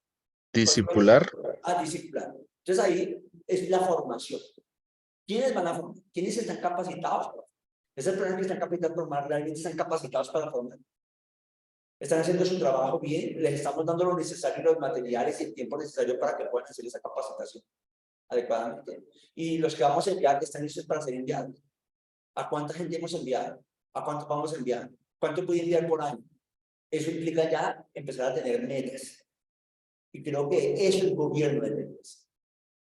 Discipular. Discipular. Entonces ahí es la formación. ¿Quiénes van a formar? ¿Quiénes están capacitados? Esas personas que están capacitadas para formar, realmente están capacitados para formar. Están haciendo su trabajo bien, les estamos dando lo necesario, los materiales y el tiempo necesario para que puedan hacer esa capacitación adecuadamente. Y los que vamos a enviar están listos para ser enviados. ¿A cuánta gente hemos enviado? ¿A cuánto vamos a enviar? ¿Cuánto puede enviar por año? Eso implica ya empezar a tener metas. Y creo que eso es el gobierno de la iglesia.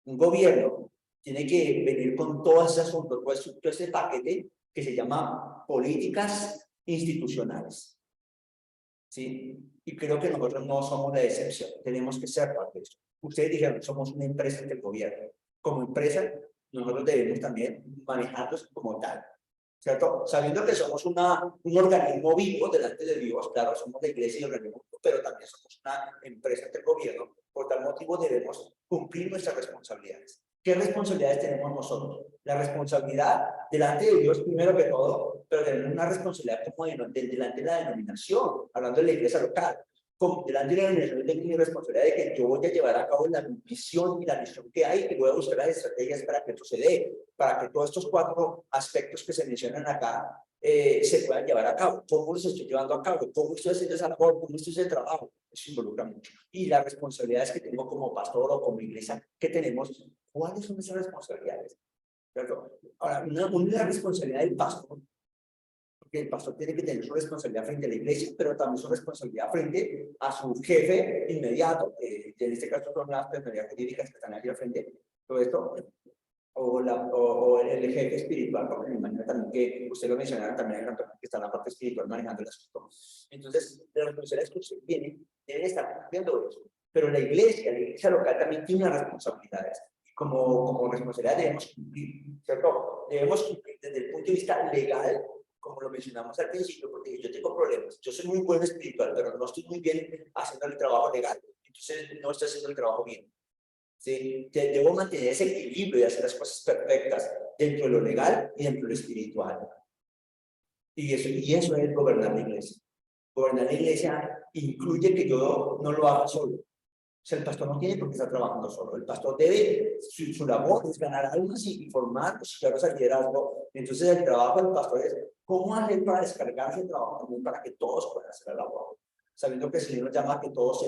Un gobierno tiene que venir con todo ese asunto, todo ese paquete que se llama políticas institucionales. ¿Sí? Y creo que nosotros no somos la excepción, tenemos que ser parte de eso. Ustedes dijeron, somos una empresa del gobierno. Como empresa, nosotros debemos también manejarnos como tal, ¿cierto? Sabiendo que somos un organismo vivo delante de Dios, claro, somos la iglesia y el organismo vivo, pero también somos una empresa del gobierno, por tal motivo debemos cumplir nuestras responsabilidades. ¿Qué responsabilidades tenemos nosotros? La responsabilidad delante de Dios primero que todo, pero tenemos una responsabilidad como delante de la denominación, hablando de la iglesia local. Como delante de la denominación tengo mi responsabilidad de que yo voy a llevar a cabo la visión y la misión que hay, y voy a buscar las estrategias para que esto se dé, para que todos estos 4 aspectos que se mencionan acá se puedan llevar a cabo. ¿Cómo los estoy llevando a cabo? ¿Cómo estoy haciendo esa labor? ¿Cómo estoy haciendo el trabajo? Eso involucra mucho. Y las responsabilidades que tengo como pastor o como iglesia que tenemos, ¿cuáles son esas responsabilidades? ¿Cierto? Ahora, una de las responsabilidades del pastor, porque el pastor tiene que tener su responsabilidad frente a la iglesia, pero también su responsabilidad frente a su jefe inmediato, que en este caso son las personalidades jurídicas que están aquí al frente, todo esto, o el jefe espiritual, porque me imagino también que usted lo mencionaba también, que está en la parte espiritual manejando el asunto. Entonces, las responsabilidades que usted tiene deben estar cumpliendo eso, pero la iglesia local también tiene unas responsabilidades. Como responsabilidad debemos cumplir, ¿cierto? Debemos cumplir desde el punto de vista legal, como lo mencionamos al principio, porque yo tengo problemas. Yo soy muy bueno espiritual, pero no estoy muy bien haciendo el trabajo legal. Entonces, no estoy haciendo el trabajo bien. ¿Sí? Debo mantener ese equilibrio y hacer las cosas perfectas dentro de lo legal y dentro de lo espiritual. Y eso es gobernar la iglesia. Gobernar la iglesia incluye que yo no lo haga solo. O sea, el pastor no tiene por qué estar trabajando solo. El pastor debe, su labor es ganar almas y formar los llevarlos al liderazgo. Entonces, el trabajo del pastor es cómo hacer para descargarse el trabajo también para que todos puedan hacer la labor. Sabiendo que el Señor nos llama a que todos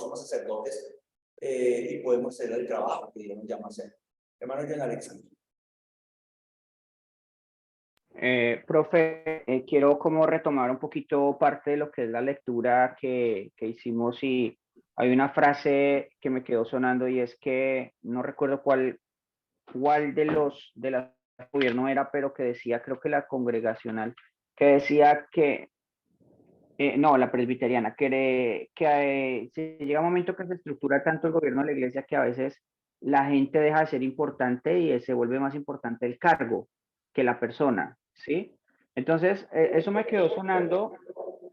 somos sacerdotes y podemos hacer el trabajo que Dios nos llama a hacer. Hermano John Alexander. Profe, quiero como retomar un poquito parte de lo que es la lectura que hicimos, y hay una frase que me quedó sonando y es que no recuerdo cuál de la gobierno era, pero que decía, creo que la congregacional, que decía que no, la presbiteriana, que se llega un momento que se estructura tanto el gobierno de la iglesia que a veces la gente deja de ser importante y se vuelve más importante el cargo que la persona, ¿sí? Entonces, eso me quedó sonando.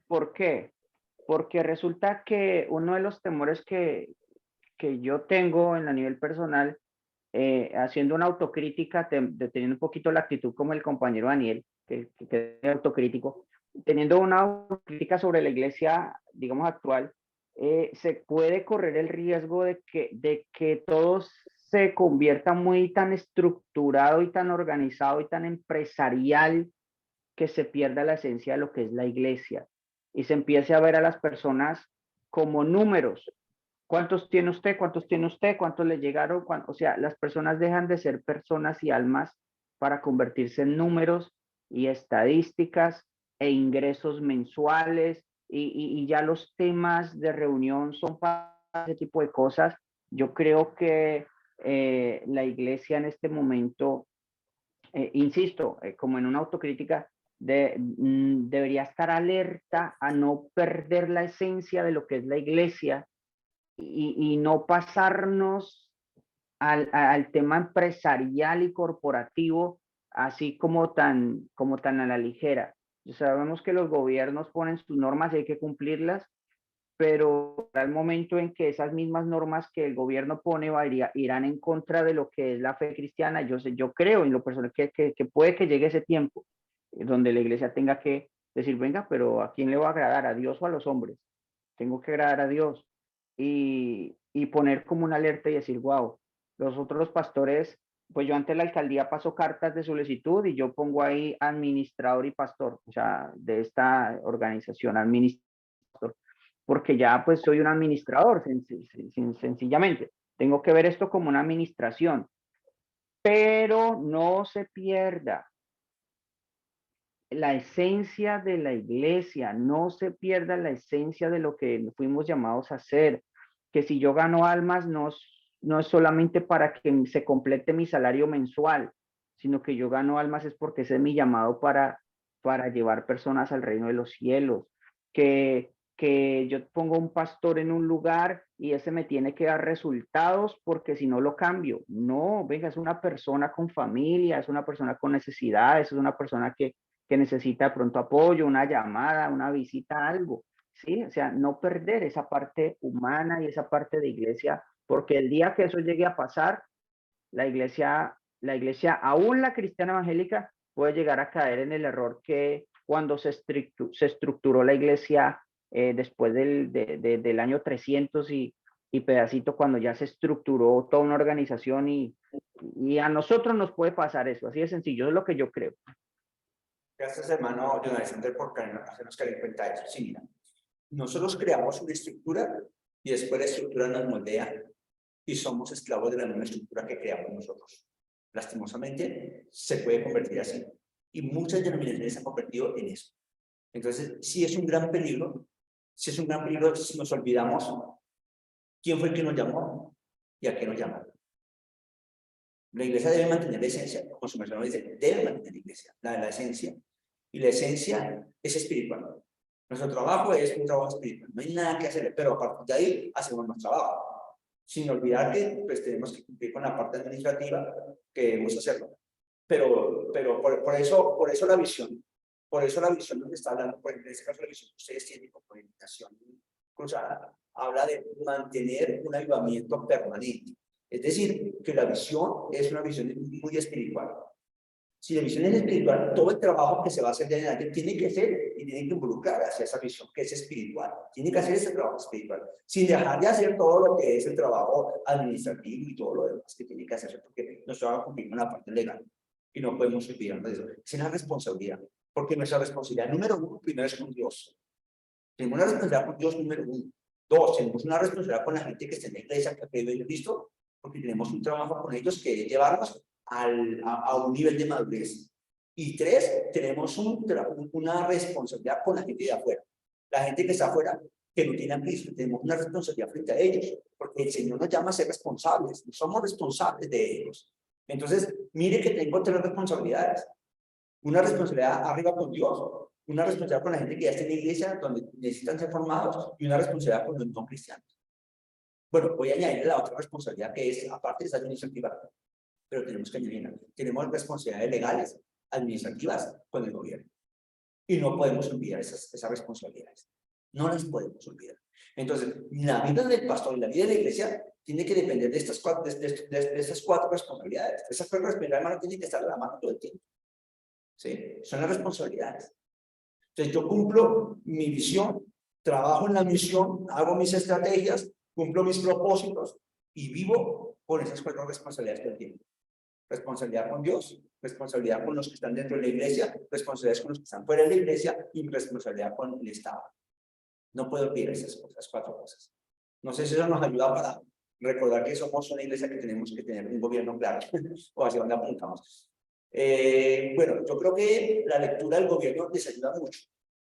¿Por qué? Porque resulta que uno de los temores que yo tengo en a nivel personal, haciendo una autocrítica, teniendo un poquito la actitud como el compañero Daniel, que es autocrítico, teniendo una crítica sobre la iglesia, digamos, actual, se puede correr el riesgo de que todo se convierta muy tan estructurado y tan organizado y tan empresarial que se pierda la esencia de lo que es la iglesia y se empiece a ver a las personas como números. ¿Cuántos tiene usted? ¿Cuántos tiene usted? ¿Cuántos le llegaron? O sea, las personas dejan de ser personas y almas para convertirse en números y estadísticas e ingresos mensuales y ya los temas de reunión son para ese tipo de cosas. Yo creo que la iglesia en este momento, insisto, como en una autocrítica, debería estar alerta a no perder la esencia de lo que es la iglesia y no pasarnos al tema empresarial y corporativo así como tan a la ligera. Sabemos que los gobiernos ponen sus normas y hay que cumplirlas, pero al momento en que esas mismas normas que el gobierno pone irán en contra de lo que es la fe cristiana, yo creo en lo personal que puede que llegue ese tiempo donde la iglesia tenga que decir, venga, pero ¿a quién le va a agradar? ¿A Dios o a los hombres? Tengo que agradar a Dios. Y poner como una alerta y decir, wow, los otros pastores, pues yo ante la alcaldía paso cartas de solicitud y yo pongo ahí administrador y pastor, o sea, de esta organización, administrador, porque ya pues soy un administrador, sencillamente. Tengo que ver esto como una administración, pero no se pierda la esencia de la iglesia, no se pierda la esencia de lo que fuimos llamados a hacer, que si yo gano almas no es solamente para que se complete mi salario mensual, sino que yo gano almas es porque ese es mi llamado para llevar personas al reino de los cielos, que yo pongo un pastor en un lugar y ese me tiene que dar resultados porque si no lo cambio. No, venga, es una persona con familia, es una persona con necesidades, es una persona que necesita de pronto apoyo, una llamada, una visita, algo, ¿sí? O sea, no perder esa parte humana y esa parte de iglesia, porque el día que eso llegue a pasar, la iglesia, aún la cristiana evangélica, puede llegar a caer en el error que cuando se estructuró la iglesia después del año 300 y pedacito, cuando ya se estructuró toda una organización y a nosotros nos puede pasar eso, así de sencillo, es lo que yo creo. Gracias, hermano John Alexander, por hacernos caer en cuenta de eso. Sí, mira, nosotros creamos una estructura y después la estructura nos moldea y somos esclavos de la misma estructura que creamos nosotros. Lastimosamente, se puede convertir así. Y muchas denominaciones se han convertido en eso. Entonces, sí es un gran peligro, si nos olvidamos quién fue el que nos llamó y a qué nos llamó. La iglesia debe mantener la esencia, como su mensaje dice, debe mantener la iglesia, la esencia. Y la esencia es espiritual. Nuestro trabajo es un trabajo espiritual, no hay nada que hacer, pero a partir de ahí hacemos nuestro trabajo. Sin olvidar que pues, tenemos que cumplir con la parte administrativa que debemos hacerlo. Pero por eso la visión, lo que está hablando, por ejemplo, en este caso la visión que ustedes tienen como orientación cruzada, habla de mantener un avivamiento permanente. Es decir, que la visión es una visión muy espiritual. Si la visión es espiritual, todo el trabajo que se va a hacer de adelante tiene que ser y tiene que involucrar hacia esa visión que es espiritual. Tiene que hacer ese trabajo espiritual, sin dejar de hacer todo lo que es el trabajo administrativo y todo lo demás que tiene que hacerse, porque no se va a cumplir con la parte legal. Y no podemos olvidarnos de eso. Es una responsabilidad, porque nuestra responsabilidad número uno, primero es con Dios. Tenemos una responsabilidad con Dios número uno. Dos, tenemos una responsabilidad con la gente que está en la iglesia, que cree en Cristo, porque tenemos un trabajo con ellos que es llevarnos a un nivel de madurez. Y tres, tenemos una responsabilidad con la gente de afuera. La gente que está afuera, que no tiene a Cristo, tenemos una responsabilidad frente a ellos, porque el Señor nos llama a ser responsables, somos responsables de ellos. Entonces, mire que tengo tres responsabilidades. Una responsabilidad arriba con Dios, una responsabilidad con la gente que ya está en la iglesia, donde necesitan ser formados, y una responsabilidad con los no cristianos. Bueno, voy a añadir la otra responsabilidad que es, aparte de esa administrativa, pero tenemos que añadirla. Tenemos responsabilidades legales, administrativas con el gobierno. Y no podemos olvidar esas responsabilidades. No las podemos olvidar. Entonces, la vida del pastor y la vida de la iglesia tiene que depender de estas cuatro responsabilidades. Esas cuatro responsabilidades, hermano, tienen que estar a la mano todo el tiempo. ¿Sí? Son las responsabilidades. Entonces yo cumplo mi visión, trabajo en la misión, hago mis estrategias, cumplo mis propósitos y vivo con esas 4 responsabilidades que tengo. Responsabilidad con Dios, responsabilidad con los que están dentro de la iglesia, responsabilidad con los que están fuera de la iglesia y responsabilidad con el Estado. No puedo olvidar esas cosas, 4 cosas. No sé si eso nos ayuda para recordar que somos una iglesia que tenemos que tener un gobierno claro o hacia dónde apuntamos. Bueno, yo creo que la lectura del gobierno les ayuda mucho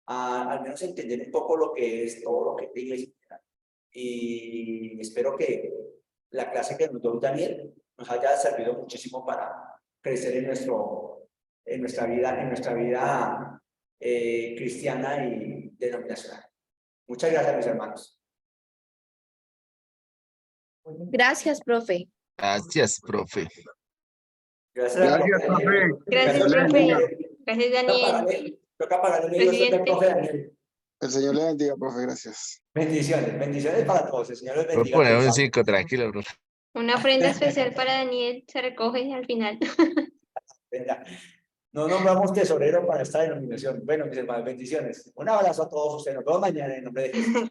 a al menos entender un poco lo que es todo lo que es la iglesia. Y espero que la clase que nos dio Daniel nos haya servido muchísimo para crecer en nuestra vida cristiana y denominacional. Muchas gracias, mis hermanos. Gracias, profe. Gracias, profe. Gracias, profe. Gracias, profe. Gracias, Daniel. Toca pagarle medio sueldo al profe Daniel. El Señor le bendiga, profe, gracias. Bendiciones, bendiciones para todos. El Señor les Voy a bendiga. poner un 5, tranquilo, profe. Una ofrenda especial para Daniel se recoge al final. Venga. No nombramos tesorero para esta denominación. Bueno, mis hermanos, bendiciones. Un abrazo a todos ustedes. Nos vemos mañana en nombre de Jesús.